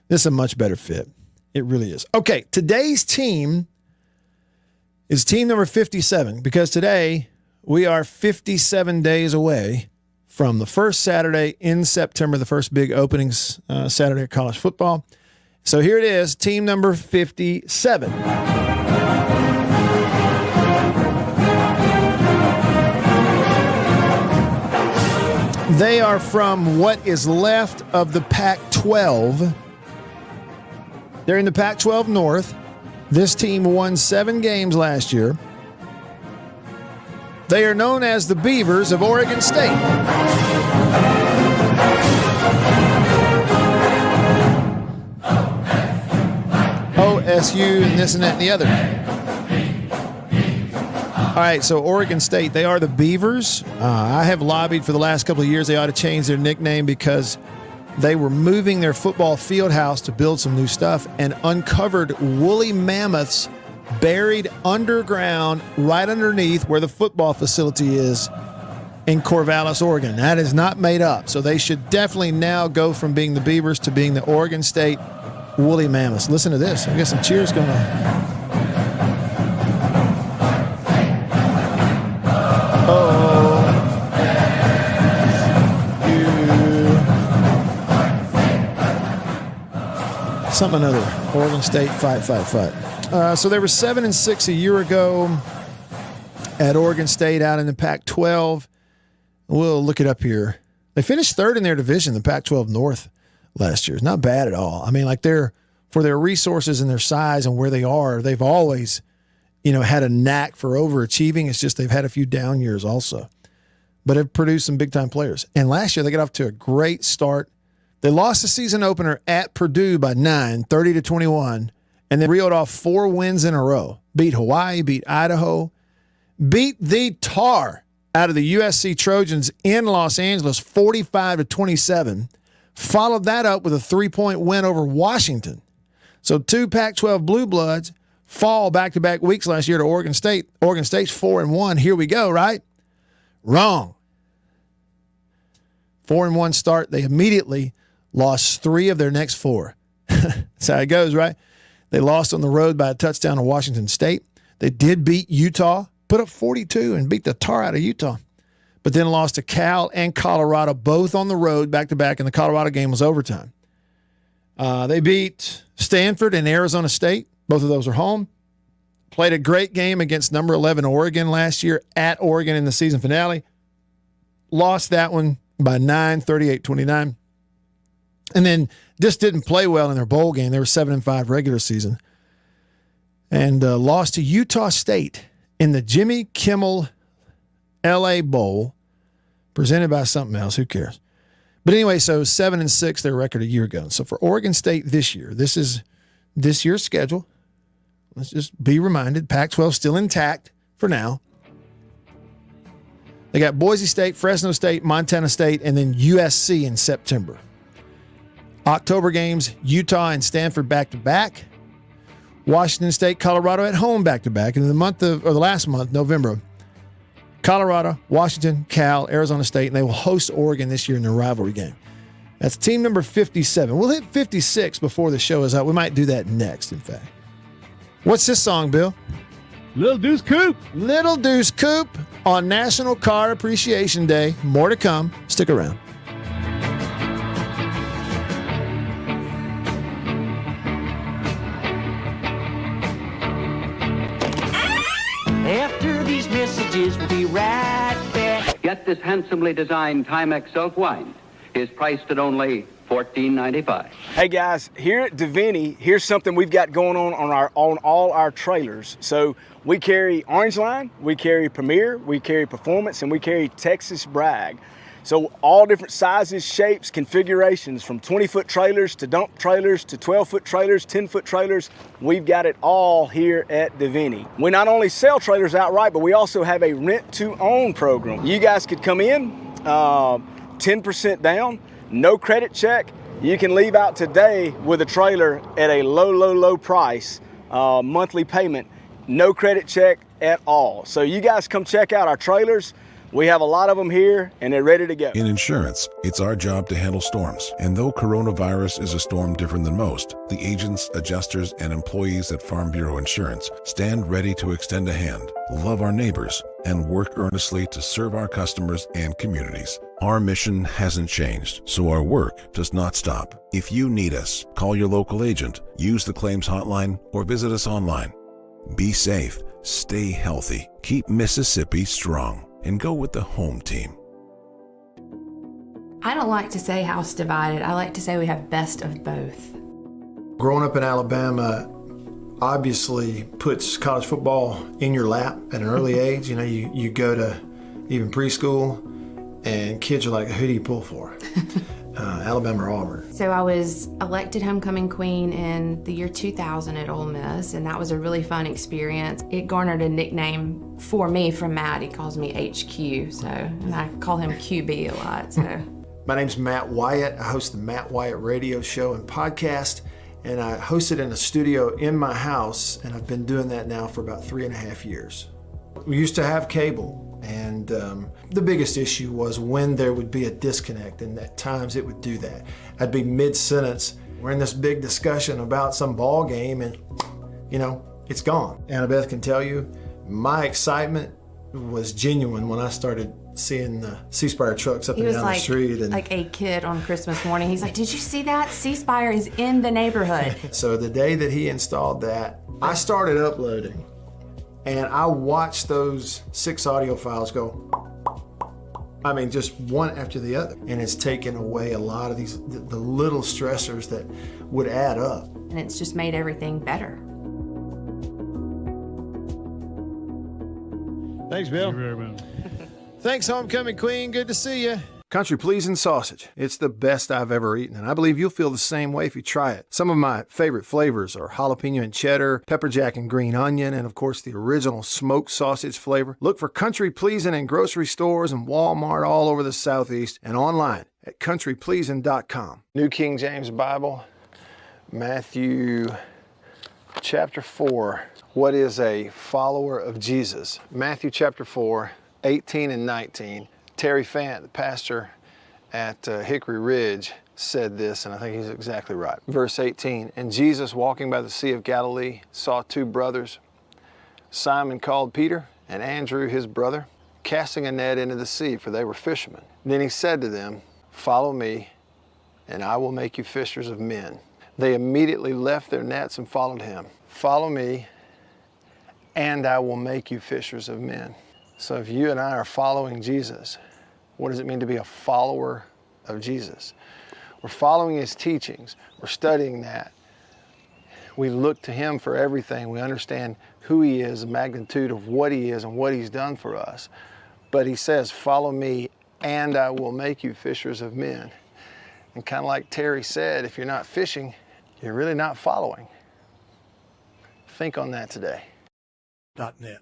This is a much better fit. It really is. Okay, today's team is team number 57, because today we are 57 days away from the first Saturday in September, the first big openings Saturday of college football. So here it is, team number 57. They are from what is left of the Pac-12. They're in the Pac-12 North. This team won 7 games last year. They are known as the Beavers of Oregon State. OSU and this and that and the other. All right, so Oregon State, they are the Beavers. I have lobbied for the last couple of years they ought to change their nickname because they were moving their football field house to build some new stuff and uncovered woolly mammoths buried underground right underneath where the football facility is in Corvallis, Oregon. That is not made up. So they should definitely now go from being the Beavers to being the Oregon State woolly mammoths. Listen to this. I got some cheers going on. Something or another. Oregon State, fight. So they were 7-6 a year ago at Oregon State out in the Pac-12. We'll look it up here. They finished 3rd in their division, the Pac-12 North, last year. It's not bad at all. I mean, like for their resources and their size and where they are, they've always had a knack for overachieving. It's just they've had a few down years also, but have produced some big-time players. And last year, they got off to a great start. They lost the season opener at Purdue by 9, 30-21, and then reeled off 4 wins in a row. Beat Hawaii, beat Idaho, beat the tar out of the USC Trojans in Los Angeles, 45-27. Followed that up with a 3-point win over Washington. So 2 Pac-12 Blue Bloods fall back-to-back weeks last year to Oregon State. Oregon State's 4-1. Here we go, right? Wrong. 4-1 start. They immediately lost 3 of their next 4. That's how it goes, right? They lost on the road by a touchdown to Washington State. They did beat Utah, put up 42 and beat the tar out of Utah, but then lost to Cal and Colorado, both on the road back-to-back, and the Colorado game was overtime. They beat Stanford and Arizona State. Both of those are home. Played a great game against number 11 Oregon last year at Oregon in the season finale. Lost that one by 9, 38-29. And then just didn't play well in their bowl game. They were 7-5 regular season. And lost to Utah State in the Jimmy Kimmel LA Bowl, presented by something else. Who cares? But anyway, so 7-6, their record a year ago. So for Oregon State this year, this is this year's schedule. Let's just be reminded, Pac-12 still intact for now. They got Boise State, Fresno State, Montana State, and then USC in September. October games, Utah and Stanford back-to-back. Washington State, Colorado at home back-to-back. And in the last month, November, Colorado, Washington, Cal, Arizona State, and they will host Oregon this year in their rivalry game. That's team number 57. We'll hit 56 before the show is out. We might do that next, in fact. What's this song, Bill? Little Deuce Coupe. Little Deuce Coupe on National Car Appreciation Day. More to come. Stick around. After these messages, we'll be right back. Get this handsomely designed Timex Silk Wine. Is priced at only $14.95. Hey guys, here at Davini, here's something we've got going on all our trailers. So we carry Orange Line, we carry Premier, we carry Performance, and we carry Texas Bragg. So all different sizes, shapes, configurations, from 20-foot trailers to dump trailers to 12-foot trailers, 10-foot trailers. We've got it all here at Davini. We not only sell trailers outright, but we also have a rent-to-own program. You guys could come in, 10% down, no credit check. You can leave out today with a trailer at a low price, monthly payment, no credit check at all. So you guys come check out our trailers. We have a lot of them here, and they're ready to go. In insurance, it's our job to handle storms. And though coronavirus is a storm different than most, the agents, adjusters, and employees at Farm Bureau Insurance stand ready to extend a hand, love our neighbors, and work earnestly to serve our customers and communities. Our mission hasn't changed, so our work does not stop. If you need us, call your local agent, use the claims hotline, or visit us online. Be safe, stay healthy, keep Mississippi strong, and go with the home team. I don't like to say house divided. I like to say we have best of both. Growing up in Alabama obviously puts college football in your lap at an early age. You know, you go to even preschool, and kids are like, who do you pull for? Alabama or Auburn. So I was elected homecoming queen in the year 2000 at Ole Miss, and that was a really fun experience. It garnered a nickname for me from Matt. He calls me HQ, and I call him QB a lot. So my name's Matt Wyatt. I host the Matt Wyatt radio show and podcast, and I host it in a studio in my house, and I've been doing that now for about 3.5 years. We used to have cable. And the biggest issue was when there would be a disconnect, and at times it would do that. I'd be mid-sentence, we're in this big discussion about some ball game, and it's gone. Annabeth can tell you, my excitement was genuine when I started seeing the C-Spire trucks up and down the street. And like a kid on Christmas morning. He's like, did you see that? C-Spire is in the neighborhood. So the day that he installed that, I started uploading. And I watched those 6 audio files go, just one after the other. And it's taken away a lot of the little stressors that would add up. And it's just made everything better. Thanks, Bill. Thank you very much. Thanks, Homecoming Queen. Good to see you. Country Pleasing sausage. It's the best I've ever eaten, and I believe you'll feel the same way if you try it. Some of my favorite flavors are jalapeno and cheddar, pepper jack and green onion, and of course the original smoked sausage flavor. Look for Country Pleasing in grocery stores and Walmart all over the Southeast and online at countrypleasing.com. New King James Bible, Matthew chapter 4. What is a follower of Jesus? Matthew chapter 4, 18 and 19. Terry Fant, the pastor at Hickory Ridge, said this, and I think he's exactly right. Verse 18, and Jesus, walking by the Sea of Galilee, saw two brothers, Simon called Peter, and Andrew his brother, casting a net into the sea, for they were fishermen. Then he said to them, follow me, and I will make you fishers of men. They immediately left their nets and followed him. Follow me, and I will make you fishers of men. So if you and I are following Jesus, what does it mean to be a follower of Jesus? We're following his teachings. We're studying that. We look to him for everything. We understand who he is, the magnitude of what he is and what he's done for us. But he says, follow me and I will make you fishers of men. And kind of like Terry said, if you're not fishing, you're really not following. Think on that today. .net.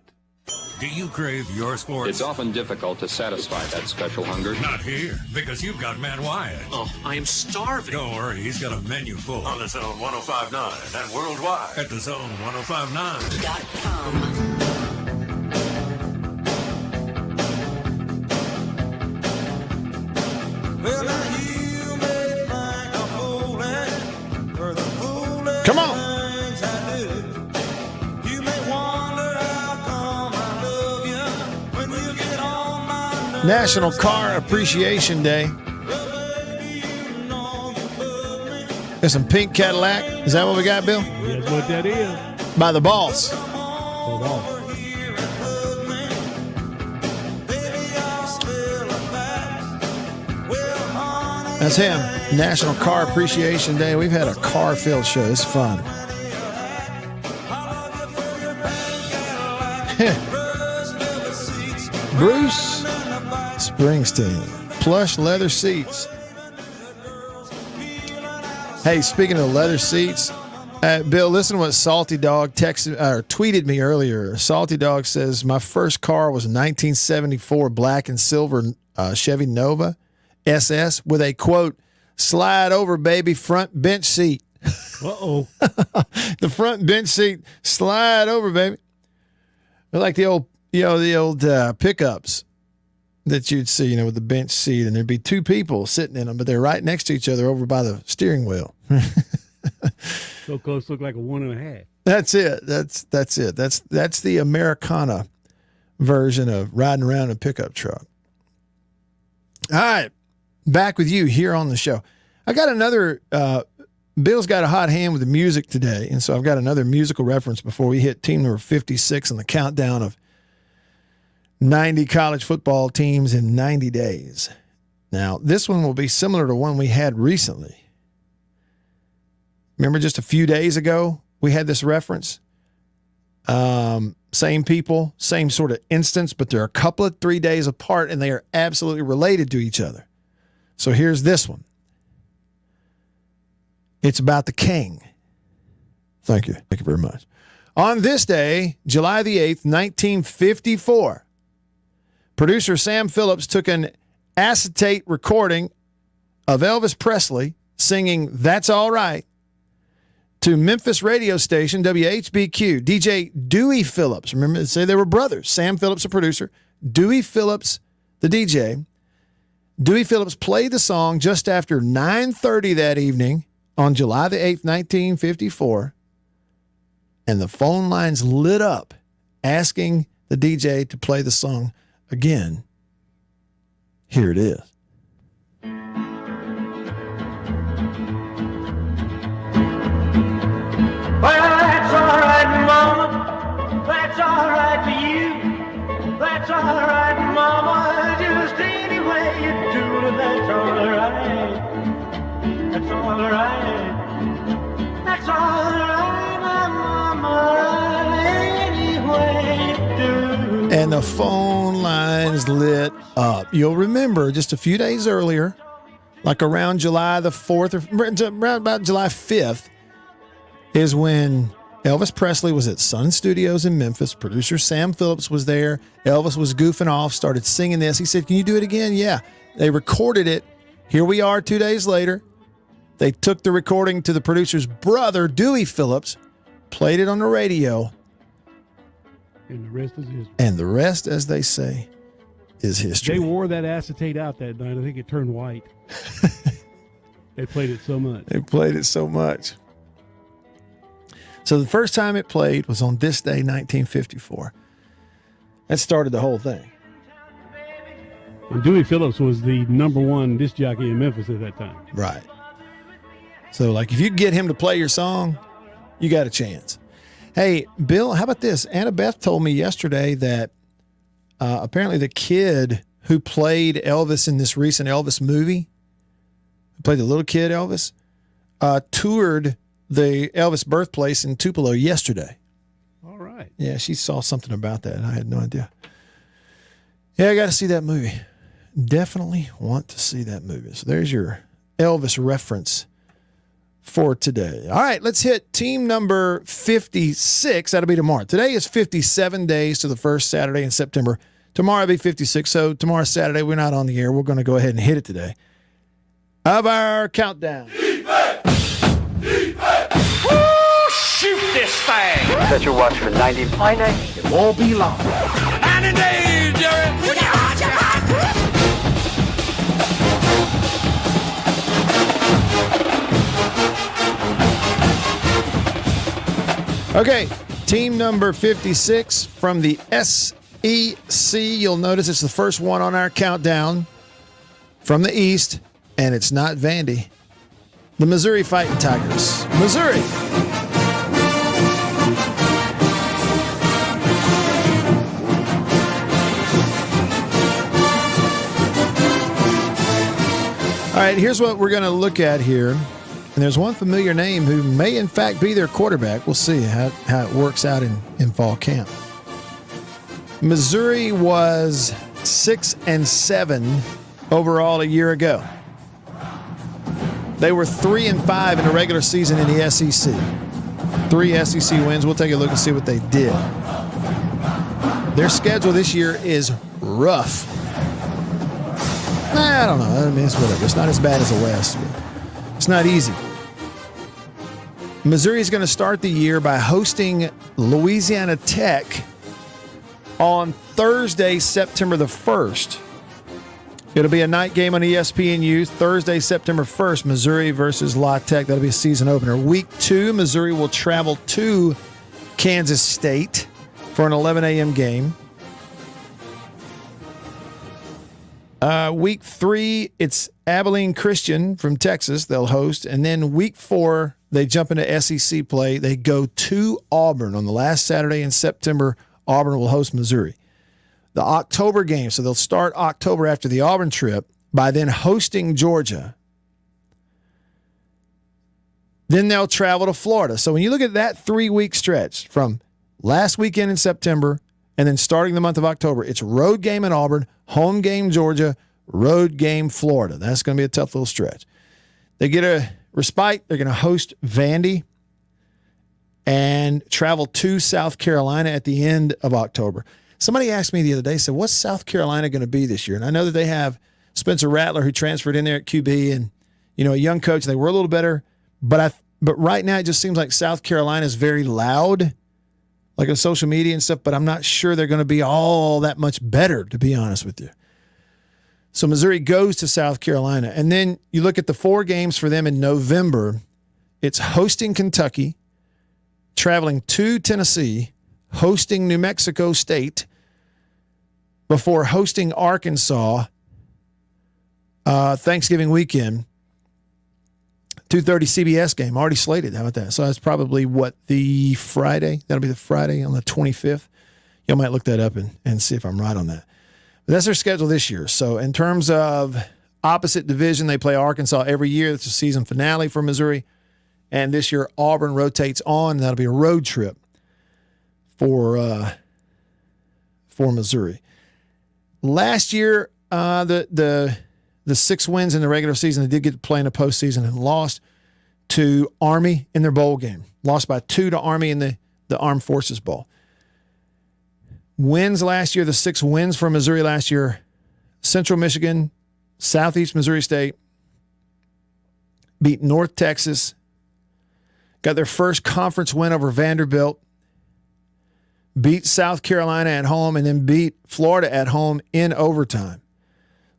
Do you crave your sports? It's often difficult to satisfy that special hunger. Not here, because you've got Matt Wyatt. Oh, I am starving. Don't worry, he's got a menu full. On the Zone 105.9 and worldwide at thezone1059.com. Come on. National Car Appreciation Day. Got some pink Cadillac. Is that what we got, Bill? That's what that is. By the Boss. That's him. National Car Appreciation Day. We've had a car-filled show. It's fun. Bruce Springsteen. Plush leather seats. Hey, speaking of leather seats, Bill, listen to what Salty Dog texted or tweeted me earlier. Salty Dog says, my first car was a 1974 black and silver Chevy Nova SS with a, quote, slide over, baby, front bench seat. Uh-oh. The front bench seat, slide over, baby. They're like the old, pickups that you'd see, with the bench seat, and there'd be two people sitting in them, but they're right next to each other over by the steering wheel. So close, look like a 1.5. That's it. That's it. That's the Americana version of riding around in a pickup truck. All right, back with you here on the show. I got another. Bill's got a hot hand with the music today, and so I've got another musical reference before we hit team number 56 on the countdown of 90 college football teams in 90 days. Now, this one will be similar to one we had recently. Remember just a few days ago, we had this reference? Same people, same sort of instance, but they're a couple of 3 days apart, and they are absolutely related to each other. So here's this one. It's about the king. Thank you. Thank you very much. On this day, July the 8th, 1954, producer Sam Phillips took an acetate recording of Elvis Presley singing That's All Right to Memphis radio station WHBQ. DJ Dewey Phillips, remember they say they were brothers. Sam Phillips, a producer, Dewey Phillips, the DJ. Dewey Phillips played the song just after 9:30 that evening on July the 8th, 1954, and the phone lines lit up asking the DJ to play the song again. Here it is. Well, that's all right, Mama. That's all right for you. That's all right, Mama. Just any way you do it, that's all right. That's all right. That's all right, my Mama. Any way you do. And the phone lines lit up. You'll remember just a few days earlier, like around July the 4th or around about July 5th, is when Elvis Presley was at Sun Studios in Memphis. Producer Sam Phillips was there. Elvis was goofing off, started singing this. He said, "Can you do it again?" Yeah. They recorded it. Here we are 2 days later. They took the recording to the producer's brother, Dewey Phillips, played it on the radio. And the rest is history. And the rest, as they say, is history. They wore that acetate out that night. I think it turned white. They played it so much. They played it so much. So the first time it played was on this day, 1954. That started the whole thing. And Dewey Phillips was the number one disc jockey in Memphis at that time. Right. So, like, if you get him to play your song, you got a chance. Hey, Bill, how about this? Annabeth told me yesterday that apparently the kid who played Elvis in this recent Elvis movie, who played the little kid Elvis, toured the Elvis birthplace in Tupelo yesterday. All right. Yeah, she saw something about that. I had no idea. Yeah, I got to see that movie. Definitely want to see that movie. So there's your Elvis reference for today. All right, let's hit team number 56. That'll be tomorrow. Today is 57 days to the first Saturday in September. Tomorrow will be 56. So tomorrow, Saturday, we're not on the air. We're going to go ahead and hit it today. Of our countdown. Woo, shoot this thing! Set your watch for 90. It won't be long. 90 days, Jerry! Okay, team number 56 from the SEC. You'll notice it's the first one on our countdown from the East, and it's not Vandy. The Missouri Fighting Tigers. Missouri. All right, here's what we're going to look at here. And there's one familiar name who may, in fact, be their quarterback. We'll see how it works out in fall camp. Missouri was 6-7 overall a year ago. They were 3-5 in the regular season in the SEC. 3 SEC wins. We'll take a look and see what they did. Their schedule this year is rough. I don't know. I mean, it's whatever. It's not as bad as the West, but it's not easy. Missouri is going to start the year by hosting Louisiana Tech on Thursday, September the 1st. It'll be a night game on ESPNU. Thursday, September 1st, Missouri versus La Tech. That'll be a season opener. Week 2, Missouri will travel to Kansas State for an 11 a.m. game. Week 3, it's Abilene Christian from Texas. They'll host. And then week 4, they jump into SEC play. They go to Auburn on the last Saturday in September. Auburn will host Missouri. The October game, so they'll start October after the Auburn trip by then hosting Georgia. Then they'll travel to Florida. So when you look at that 3-week stretch from last weekend in September and then starting the month of October, it's road game in Auburn, home game Georgia, road game Florida. That's going to be a tough little stretch. They get a respite. They're going to host Vandy and travel to South Carolina at the end of October. Somebody asked me the other day, said, what's South Carolina going to be this year? And I know that they have Spencer Rattler, who transferred in there at QB, and, you know, a young coach. They were a little better, but right now it just seems like South Carolina is very loud, like on social media and stuff, but I'm not sure they're going to be all that much better, to be honest with you. So Missouri goes to South Carolina. And then you look at the 4 games for them in November. It's hosting Kentucky, traveling to Tennessee, hosting New Mexico State, before hosting Arkansas Thanksgiving weekend. 2:30 CBS game, already slated. How about that? So that's probably the Friday? That'll be the Friday on the 25th. You might look that up and see if I'm right on that. But that's their schedule this year. So in terms of opposite division, they play Arkansas every year. It's a season finale for Missouri. And this year, Auburn rotates on. That'll be a road trip for for Missouri. Last year, the 6 wins in the regular season, they did get to play in the postseason and lost to Army in their bowl game. Lost by 2 to Army in the Armed Forces Bowl. Wins last year, the 6 wins for Missouri last year, Central Michigan, Southeast Missouri State, beat North Texas, got their first conference win over Vanderbilt, beat South Carolina at home, and then beat Florida at home in overtime.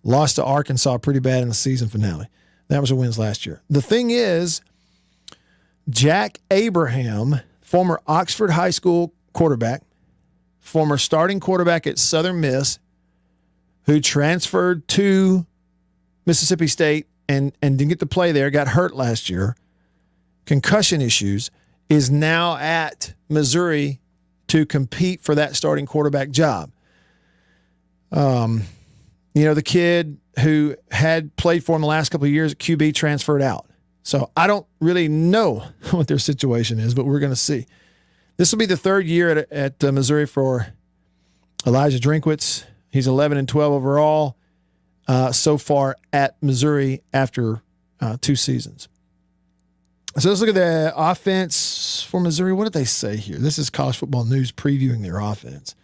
Lost to Arkansas pretty bad in the season finale. That was their wins last year. The thing is, Jack Abraham, former Oxford High School quarterback, former starting quarterback at Southern Miss, who transferred to Mississippi State and didn't get to play there, got hurt last year, concussion issues, is now at Missouri to compete for that starting quarterback job. The kid who had played for him the last couple of years at QB transferred out. So I don't really know what their situation is, but we're going to see. This will be the 3rd year at Missouri for Elijah Drinkwitz. He's 11-12 overall so far at Missouri after 2 seasons. So let's look at the offense for Missouri. What did they say here? This is College Football News previewing their offense.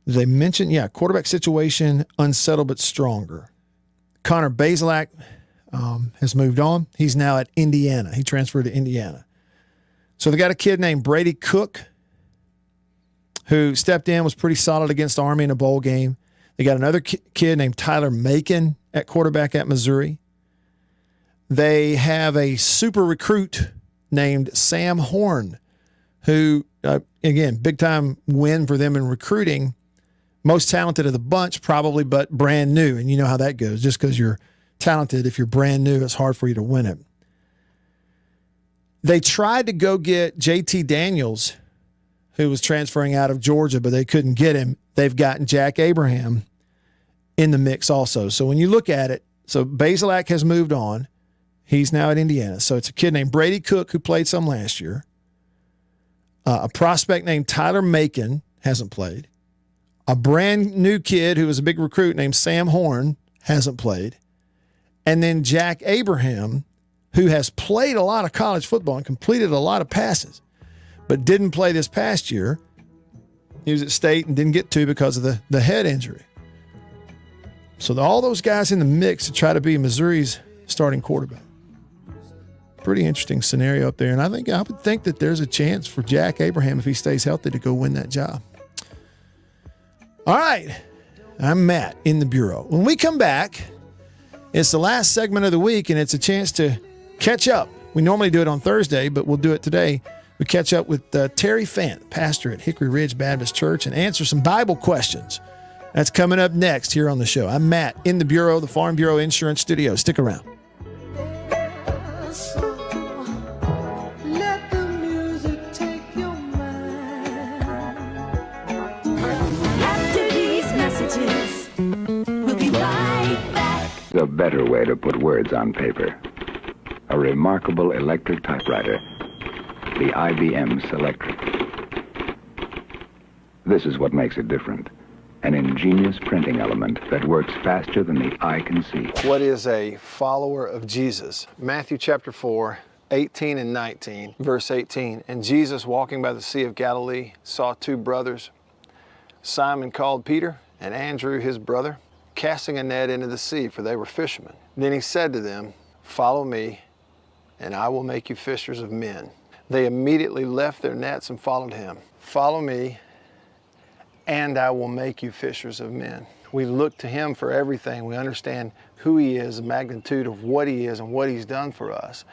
Did they mention, quarterback situation, unsettled but stronger. Connor Bazelak has moved on. He's now at Indiana. He transferred to Indiana. So they got a kid named Brady Cook who stepped in, was pretty solid against Army in a bowl game. They got another kid named Tyler Macon at quarterback at Missouri. They have a super recruit named Sam Horn, who, again, big-time win for them in recruiting. Most talented of the bunch, probably, but brand new. And you know how that goes. Just because you're talented, if you're brand new, it's hard for you to win it. They tried to go get JT Daniels, who was transferring out of Georgia, but they couldn't get him. They've gotten Jack Abraham in the mix also. So when you look at it, so Bazelak has moved on. He's now at Indiana. So it's a kid named Brady Cook who played some last year. A prospect named Tyler Macon hasn't played. A brand new kid who was a big recruit named Sam Horn hasn't played. And then Jack Abraham, who has played a lot of college football and completed a lot of passes, but didn't play this past year. He was at State and didn't get to because of the head injury. So all those guys in the mix to try to be Missouri's starting quarterback. Pretty interesting scenario up there. And I would think that there's a chance for Jack Abraham, if he stays healthy, to go win that job. All right. I'm Matt in the Bureau. When we come back, it's the last segment of the week, and it's a chance to catch up. We normally do it on Thursday, but we'll do it today. We catch up with Terry Fant, pastor at Hickory Ridge Baptist Church, and answer some Bible questions. That's coming up next here on the show. I'm Matt in the Bureau, the Farm Bureau Insurance Studio. Stick around. The better way to put words on paper. A remarkable electric typewriter, the IBM Selectric. This is what makes it different. An ingenious printing element that works faster than the eye can see. What is a follower of Jesus? Matthew chapter 4, 18 and 19, verse 18. And Jesus, walking by the Sea of Galilee, saw 2 brothers, Simon called Peter, and Andrew his brother, casting a net into the sea, for they were fishermen. Then he said to them, "Follow me, and I will make you fishers of men." They immediately left their nets and followed him. Follow me, and I will make you fishers of men. We look to him for everything. We understand who he is, the magnitude of what he is and what he's done for us.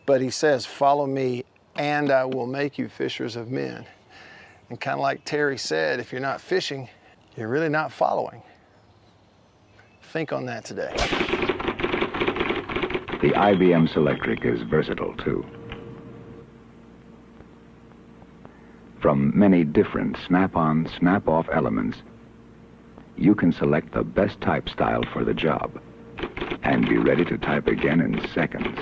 But he says, follow me, and I will make you fishers of men. And kind of like Terry said, if you're not fishing, you're really not following. Think on that today. The IBM Selectric is versatile too. From many different snap-on, snap-off elements, you can select the best type style for the job and be ready to type again in seconds.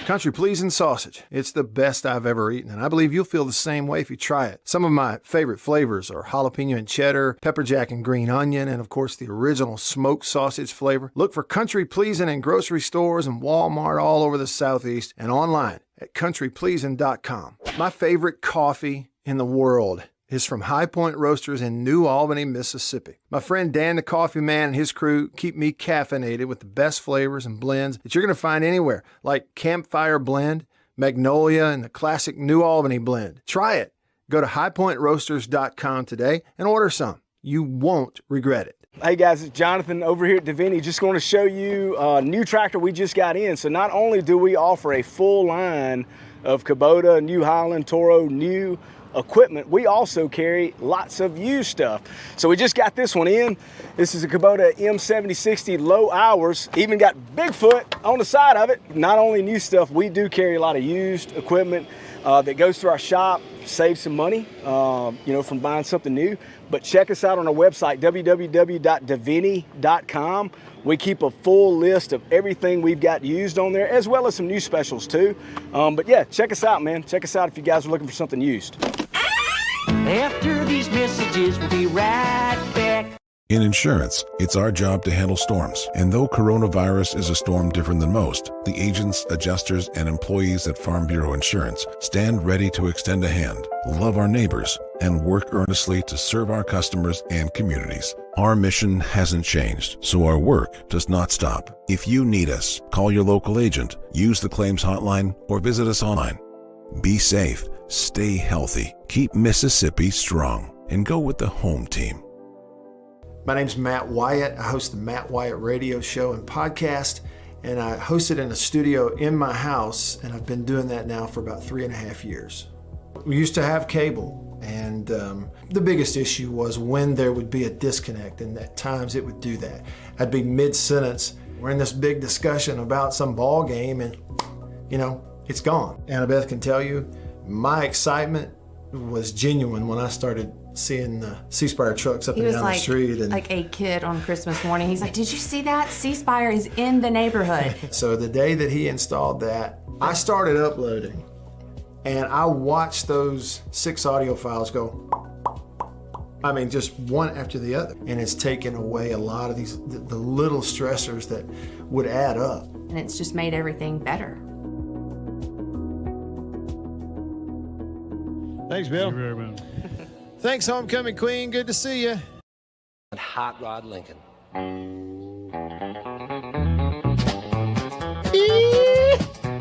Country Pleasing Sausage. It's the best I've ever eaten, and I believe you'll feel the same way if you try it. Some of my favorite flavors are jalapeno and cheddar, pepper jack and green onion, and of course the original smoked sausage flavor. Look for Country Pleasing in grocery stores and Walmart all over the Southeast and online at countrypleasing.com. My favorite coffee in the world is from High Point Roasters in New Albany, Mississippi. My friend Dan the Coffee Man and his crew keep me caffeinated with the best flavors and blends that you're going to find anywhere, like Campfire Blend, Magnolia, and the classic New Albany Blend. Try it. Go to highpointroasters.com today and order some. You won't regret it. Hey guys, it's Jonathan over here at Davini. Just going to show you a new tractor we just got in. So not only do we offer a full line of Kubota, New Holland, Toro, new equipment, we also carry lots of used stuff. So we just got this one in. This is a Kubota M7060 low hours, even got Bigfoot on the side of it. Not only new stuff, we do carry a lot of used equipment that goes through our shop, save some money, from buying something new. But check us out on our website, www.davini.com. We keep a full list of everything we've got used on there, as well as some new specials too. But yeah, check us out, man. Check us out if you guys are looking for something used. After these messages, we'll be right back. In insurance, it's our job to handle storms. And though coronavirus is a storm different than most, the agents, adjusters, and employees at Farm Bureau Insurance stand ready to extend a hand, love our neighbors, and work earnestly to serve our customers and communities. Our mission hasn't changed, so our work does not stop. If you need us, call your local agent, use the claims hotline, or visit us online. Be safe, stay healthy, keep Mississippi strong, and go with the home team. My name's Matt Wyatt. I host the Matt Wyatt radio show and podcast, and I host it in a studio in my house, and I've been doing that now for about 3.5 years. We used to have cable, and the biggest issue was when there would be a disconnect, and at times it would do that. I'd be mid-sentence, we're in this big discussion about some ball game, and it's gone. Annabeth can tell you, my excitement was genuine when I started seeing the C-Spire trucks up and down the street. And like a kid on Christmas morning. He's like, did you see that? C-Spire is in the neighborhood. So the day that he installed that, I started uploading, and I watched those 6 audio files go, just one after the other. And it's taken away a lot of these, the little stressors that would add up. And it's just made everything better. Thanks, Bill. Thank you very much. Thanks, Homecoming Queen. Good to see you. Hot Rod Lincoln.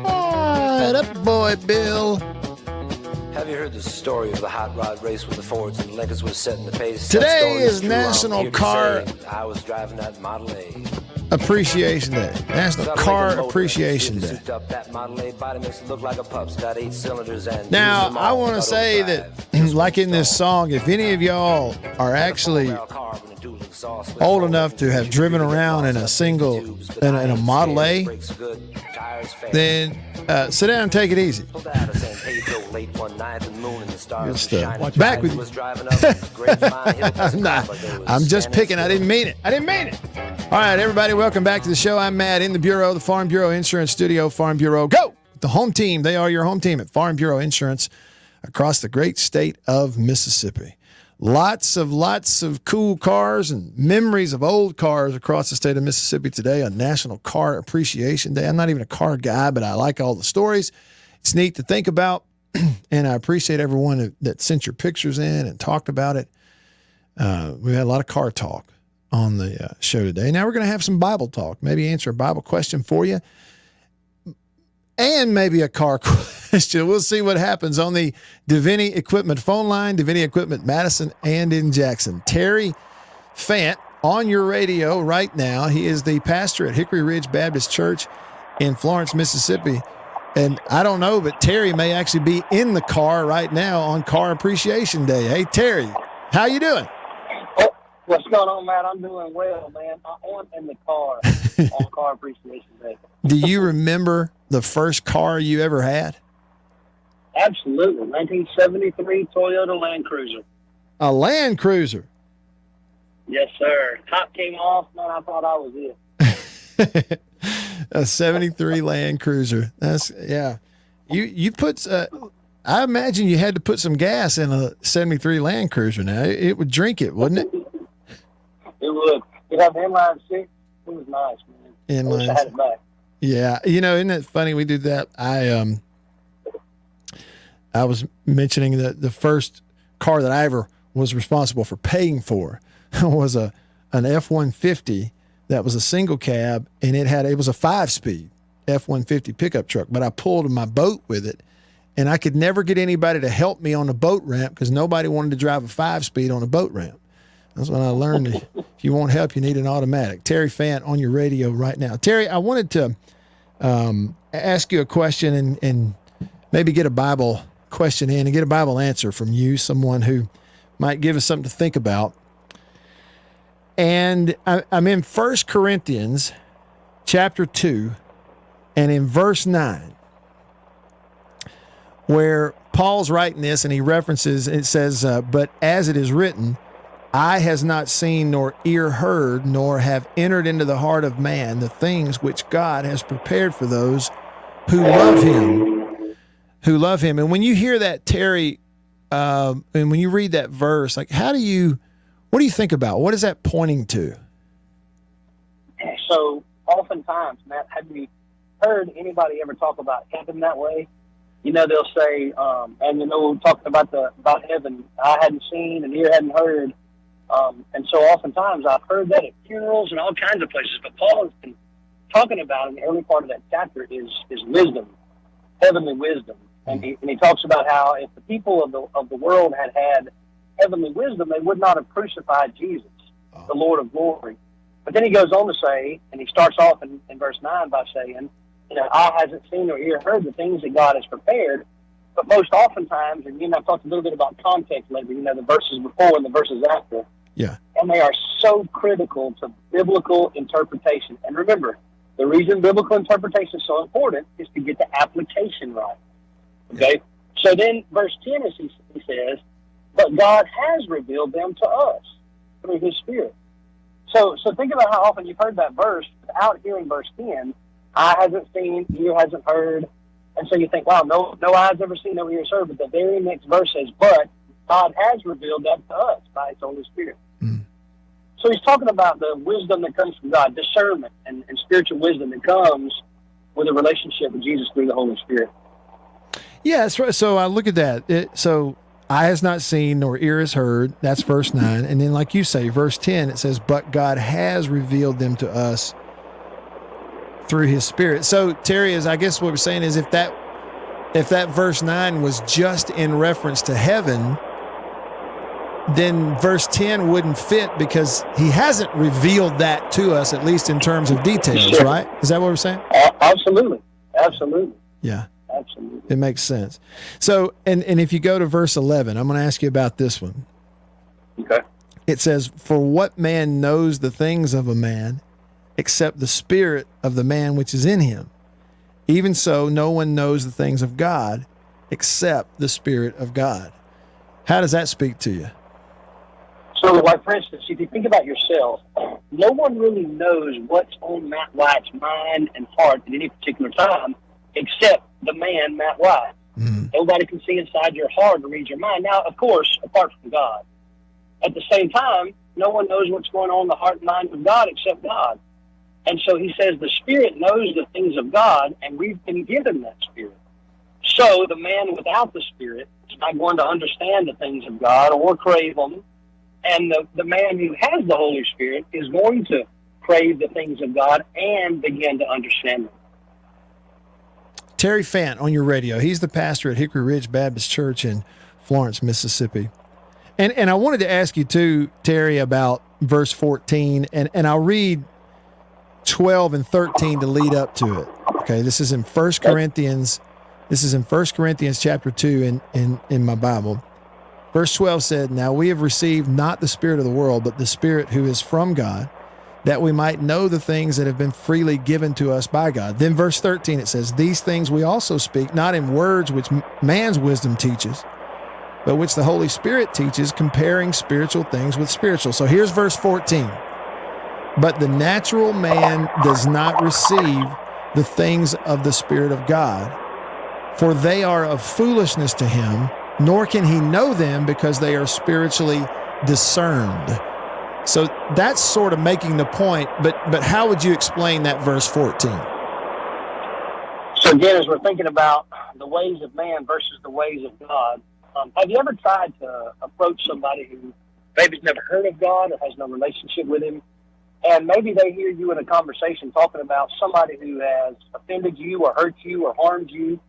What up, boy, Bill? Have you heard the story of the hot rod race with the Fords and Lincolns was setting the pace? Today is National Car I was driving that Model A. Appreciation Day. National Car Appreciation Day. Now, I want to say that, like in this song, if any of y'all are actually old enough to have driven around in a Model A, then sit down and take it easy. Good stuff. Back with you. I'm just picking. I didn't mean it. All right, everybody, welcome back to the show. I'm Matt in the Bureau, the Farm Bureau Insurance Studio. Farm Bureau, go! The home team. They are your home team at Farm Bureau Insurance across the great state of Mississippi. Lots of cool cars and memories of old cars across the state of Mississippi today on National Car Appreciation Day. I'm not even a car guy, but I like all the stories. It's neat to think about, and I appreciate everyone that sent your pictures in and talked about it. We had a lot of car talk on the show today. Now we're going to have some Bible talk, maybe answer a Bible question for you, and maybe a car question. We'll see what happens on the Davini Equipment phone line, Davini Equipment Madison and in Jackson. Terry Fant on your radio right now. He is the pastor at Hickory Ridge Baptist Church in Florence, Mississippi. And I don't know, but Terry may actually be in the car right now on Car Appreciation Day. Hey, Terry, how you doing? What's going on, Matt? I'm doing well, man. I'm in the car on Car Appreciation Day. Do you remember the first car you ever had? Absolutely. 1973 Toyota Land Cruiser. A Land Cruiser? Yes, sir. Top came off, man. I thought I was it. A 73 Land Cruiser. That's You put. I imagine you had to put some gas in a 73 Land Cruiser. Now it would drink it, wouldn't it? It would. It had inline six. It was nice, man. I wish I had it back. Yeah, isn't it funny we did that? I was mentioning that the first car that I ever was responsible for paying for was an F-150 that was a single cab, and it was a 5-speed F-150 pickup truck. But I pulled my boat with it, and I could never get anybody to help me on the boat ramp because nobody wanted to drive a 5-speed on a boat ramp. That's when I learned that if you want help, you need an automatic. Terry Fant on your radio right now. Terry, I wanted to ask you a question and maybe get a Bible question in and get a Bible answer from you, someone who might give us something to think about. And I'm in 1 Corinthians chapter 2 and in verse 9, where Paul's writing this and he references, it says, but as it is written, eye has not seen nor ear heard nor have entered into the heart of man the things which God has prepared for those who love him. And when you hear that, Terry, and when you read that verse, like what do you think about? What is that pointing to? So oftentimes, Matt, have you heard anybody ever talk about heaven that way? They'll say, and we're talking about heaven, eye hadn't seen and ear hadn't heard. And so oftentimes I've heard that at funerals and all kinds of places, but Paul has been talking about in the early part of that chapter is wisdom, heavenly wisdom. And he talks about how if the people of the world had heavenly wisdom, they would not have crucified Jesus, the Lord of glory. But then he goes on to say, and he starts off in verse 9 by saying, eye hasn't seen or ear heard the things that God has prepared. But most oftentimes, and I've talked a little bit about context lately, the verses before and the verses after. Yeah. And they are so critical to biblical interpretation. And remember, the reason biblical interpretation is so important is to get the application right. Okay? So then verse 10, as he says, but God has revealed them to us through his Spirit. So think about how often you've heard that verse without hearing verse 10. Eye hasn't seen, ear hasn't heard. And so you think, wow, no eye's ever seen, no ear's heard. But the very next verse says, but God has revealed that to us by his Holy Spirit. So he's talking about the wisdom that comes from God, discernment and spiritual wisdom that comes with a relationship with Jesus through the Holy Spirit. Yeah, that's right. So I look at that. So eye has not seen nor ear has heard. That's verse 9. And then like you say, verse 10, it says, but God has revealed them to us through his Spirit. So Terry, I guess what we're saying is if that verse 9 was just in reference to heaven, then verse 10 wouldn't fit because he hasn't revealed that to us, at least in terms of details, sure. Right? Is that what we're saying? Absolutely. Yeah. Absolutely. It makes sense. So, and if you go to verse 11, I'm going to ask you about this one. Okay. It says, for what man knows the things of a man except the spirit of the man which is in him? Even so, no one knows the things of God except the Spirit of God. How does that speak to you? So, like, for instance, if you think about yourself, no one really knows what's on Matt White's mind and heart at any particular time except the man, Matt White. Mm-hmm. Nobody can see inside your heart and read your mind. Now, of course, apart from God. At the same time, no one knows what's going on in the heart and mind of God except God. And so he says the Spirit knows the things of God, and we've been given that Spirit. So the man without the Spirit is not going to understand the things of God or crave them. And the man who has the Holy Spirit is going to crave the things of God and begin to understand them. Terry Fant on your radio. He's the pastor at Hickory Ridge Baptist Church in Florence, Mississippi. And I wanted to ask you too, Terry, about verse 14, and I'll read 12 and 13 to lead up to it. Okay, this is in 1 Corinthians. This is in 1 Corinthians chapter 2 in my Bible. Verse 12 said, now we have received not the spirit of the world, but the Spirit who is from God, that we might know the things that have been freely given to us by God. Then verse 13, it says, these things we also speak, not in words which man's wisdom teaches, but which the Holy Spirit teaches, comparing spiritual things with spiritual. So here's verse 14. But the natural man does not receive the things of the Spirit of God, for they are of foolishness to him, nor can he know them because they are spiritually discerned. So that's sort of making the point, but how would you explain that verse 14? So again, as we're thinking about the ways of man versus the ways of God, have you ever tried to approach somebody who maybe's never heard of God or has no relationship with him, and maybe they hear you in a conversation talking about somebody who has offended you or hurt you or harmed you,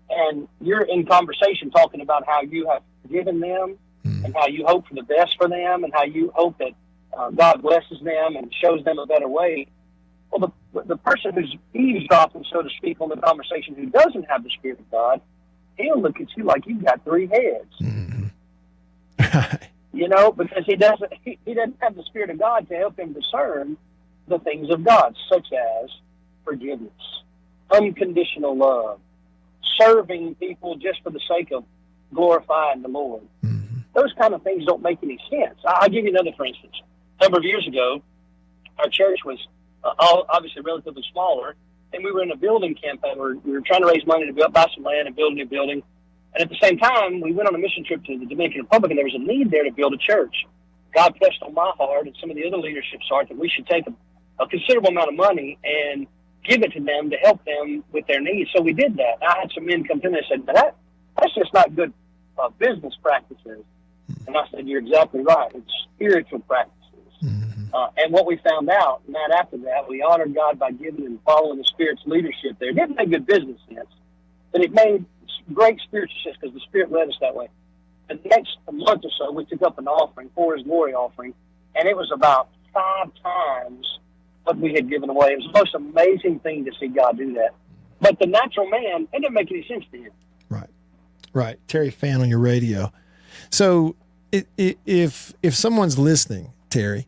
and you're in conversation talking about how you have forgiven them and how you hope for the best for them and how you hope that God blesses them and shows them a better way. Well, the person who's eavesdropping, so to speak, on the conversation who doesn't have the Spirit of God, he'll look at you like you've got three heads. You know, because he doesn't have the Spirit of God to help him discern the things of God, such as forgiveness, unconditional love, serving people just for the sake of glorifying the Lord. Those kind of things don't make any sense. I'll give you another, for instance. A number of years ago, our church was obviously relatively smaller, and we were in a building campaign. We were trying to raise money to buy some land and build a new building. And at the same time, we went on a mission trip to the Dominican Republic, and there was a need there to build a church. God pressed on my heart and some of the other leadership's heart that we should take a considerable amount of money and give it to them to help them with their needs. So we did that. I had some men come to me and said, that's just not good business practices. And I said, you're exactly right. It's spiritual practices. And what we found out, Matt, after that, we honored God by giving and following the Spirit's leadership there. It didn't make good business sense, but it made great spiritual sense because the Spirit led us that way. And the next month or so, we took up an offering, for His glory offering, and it was about 5 times what we had given away. It was the most amazing thing to see God do that. But the natural man, it didn't make any sense to him. Right. Terry Fan on your radio. So if someone's listening, Terry,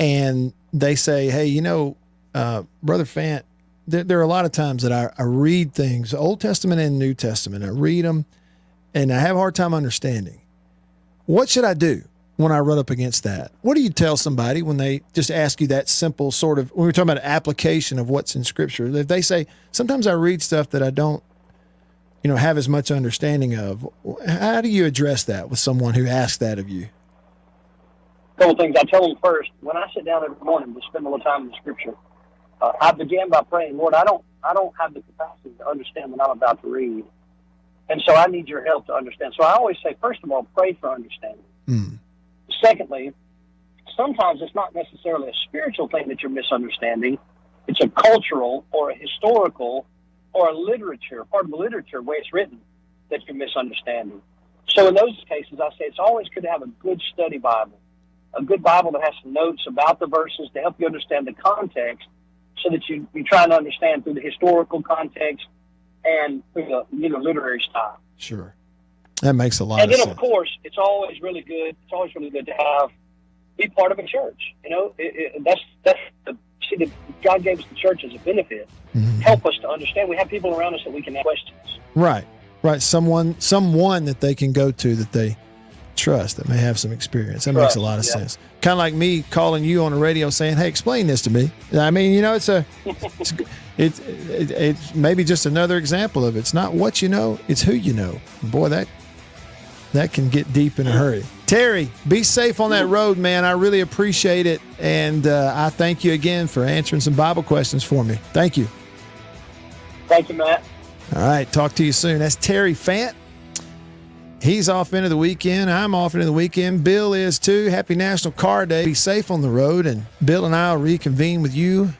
and they say, hey, you know, Brother Fant, there are a lot of times that I read things, Old Testament and New Testament. I read them, and I have a hard time understanding. What should I do when I run up against that? What do you tell somebody when they just ask you that simple sort of, when we're talking about application of what's in Scripture? If they say, sometimes I read stuff that I don't, have as much understanding of, how do you address that with someone who asks that of you? A couple things. I tell them first, when I sit down every morning to spend a little time in the Scripture, I begin by praying, Lord, I don't have the capacity to understand what I'm about to read. And so I need your help to understand. So I always say, first of all, pray for understanding. Secondly, sometimes it's not necessarily a spiritual thing that you're misunderstanding. It's a cultural or a historical or a literature, part of the literature where it's written that you're misunderstanding. So in those cases, I say it's always good to have a good study Bible, a good Bible that has some notes about the verses to help you understand the context so that you try to understand through the historical context and through the literary style. Sure. That makes a lot of sense. And then, of course, it's always really good to be part of a church. God gave us the church as a benefit. Help us to understand. We have people around us that we can ask questions. Right. Someone that they can go to that they trust, that may have some experience. That makes a lot of sense. Kind of like me calling you on the radio saying, hey, explain this to me. I mean, it's maybe just another example of it's not what you know, it's who you know. Boy, that can get deep in a hurry. Terry, be safe on that road, man. I really appreciate it. And I thank you again for answering some Bible questions for me. Thank you. Thank you, Matt. All right. Talk to you soon. That's Terry Fant. He's off into the weekend. I'm off into the weekend. Bill is too. Happy National Car Day. Be safe on the road. And Bill and I will reconvene with you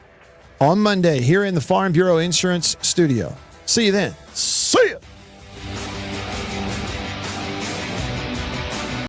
on Monday here in the Farm Bureau Insurance Studio. See you then. See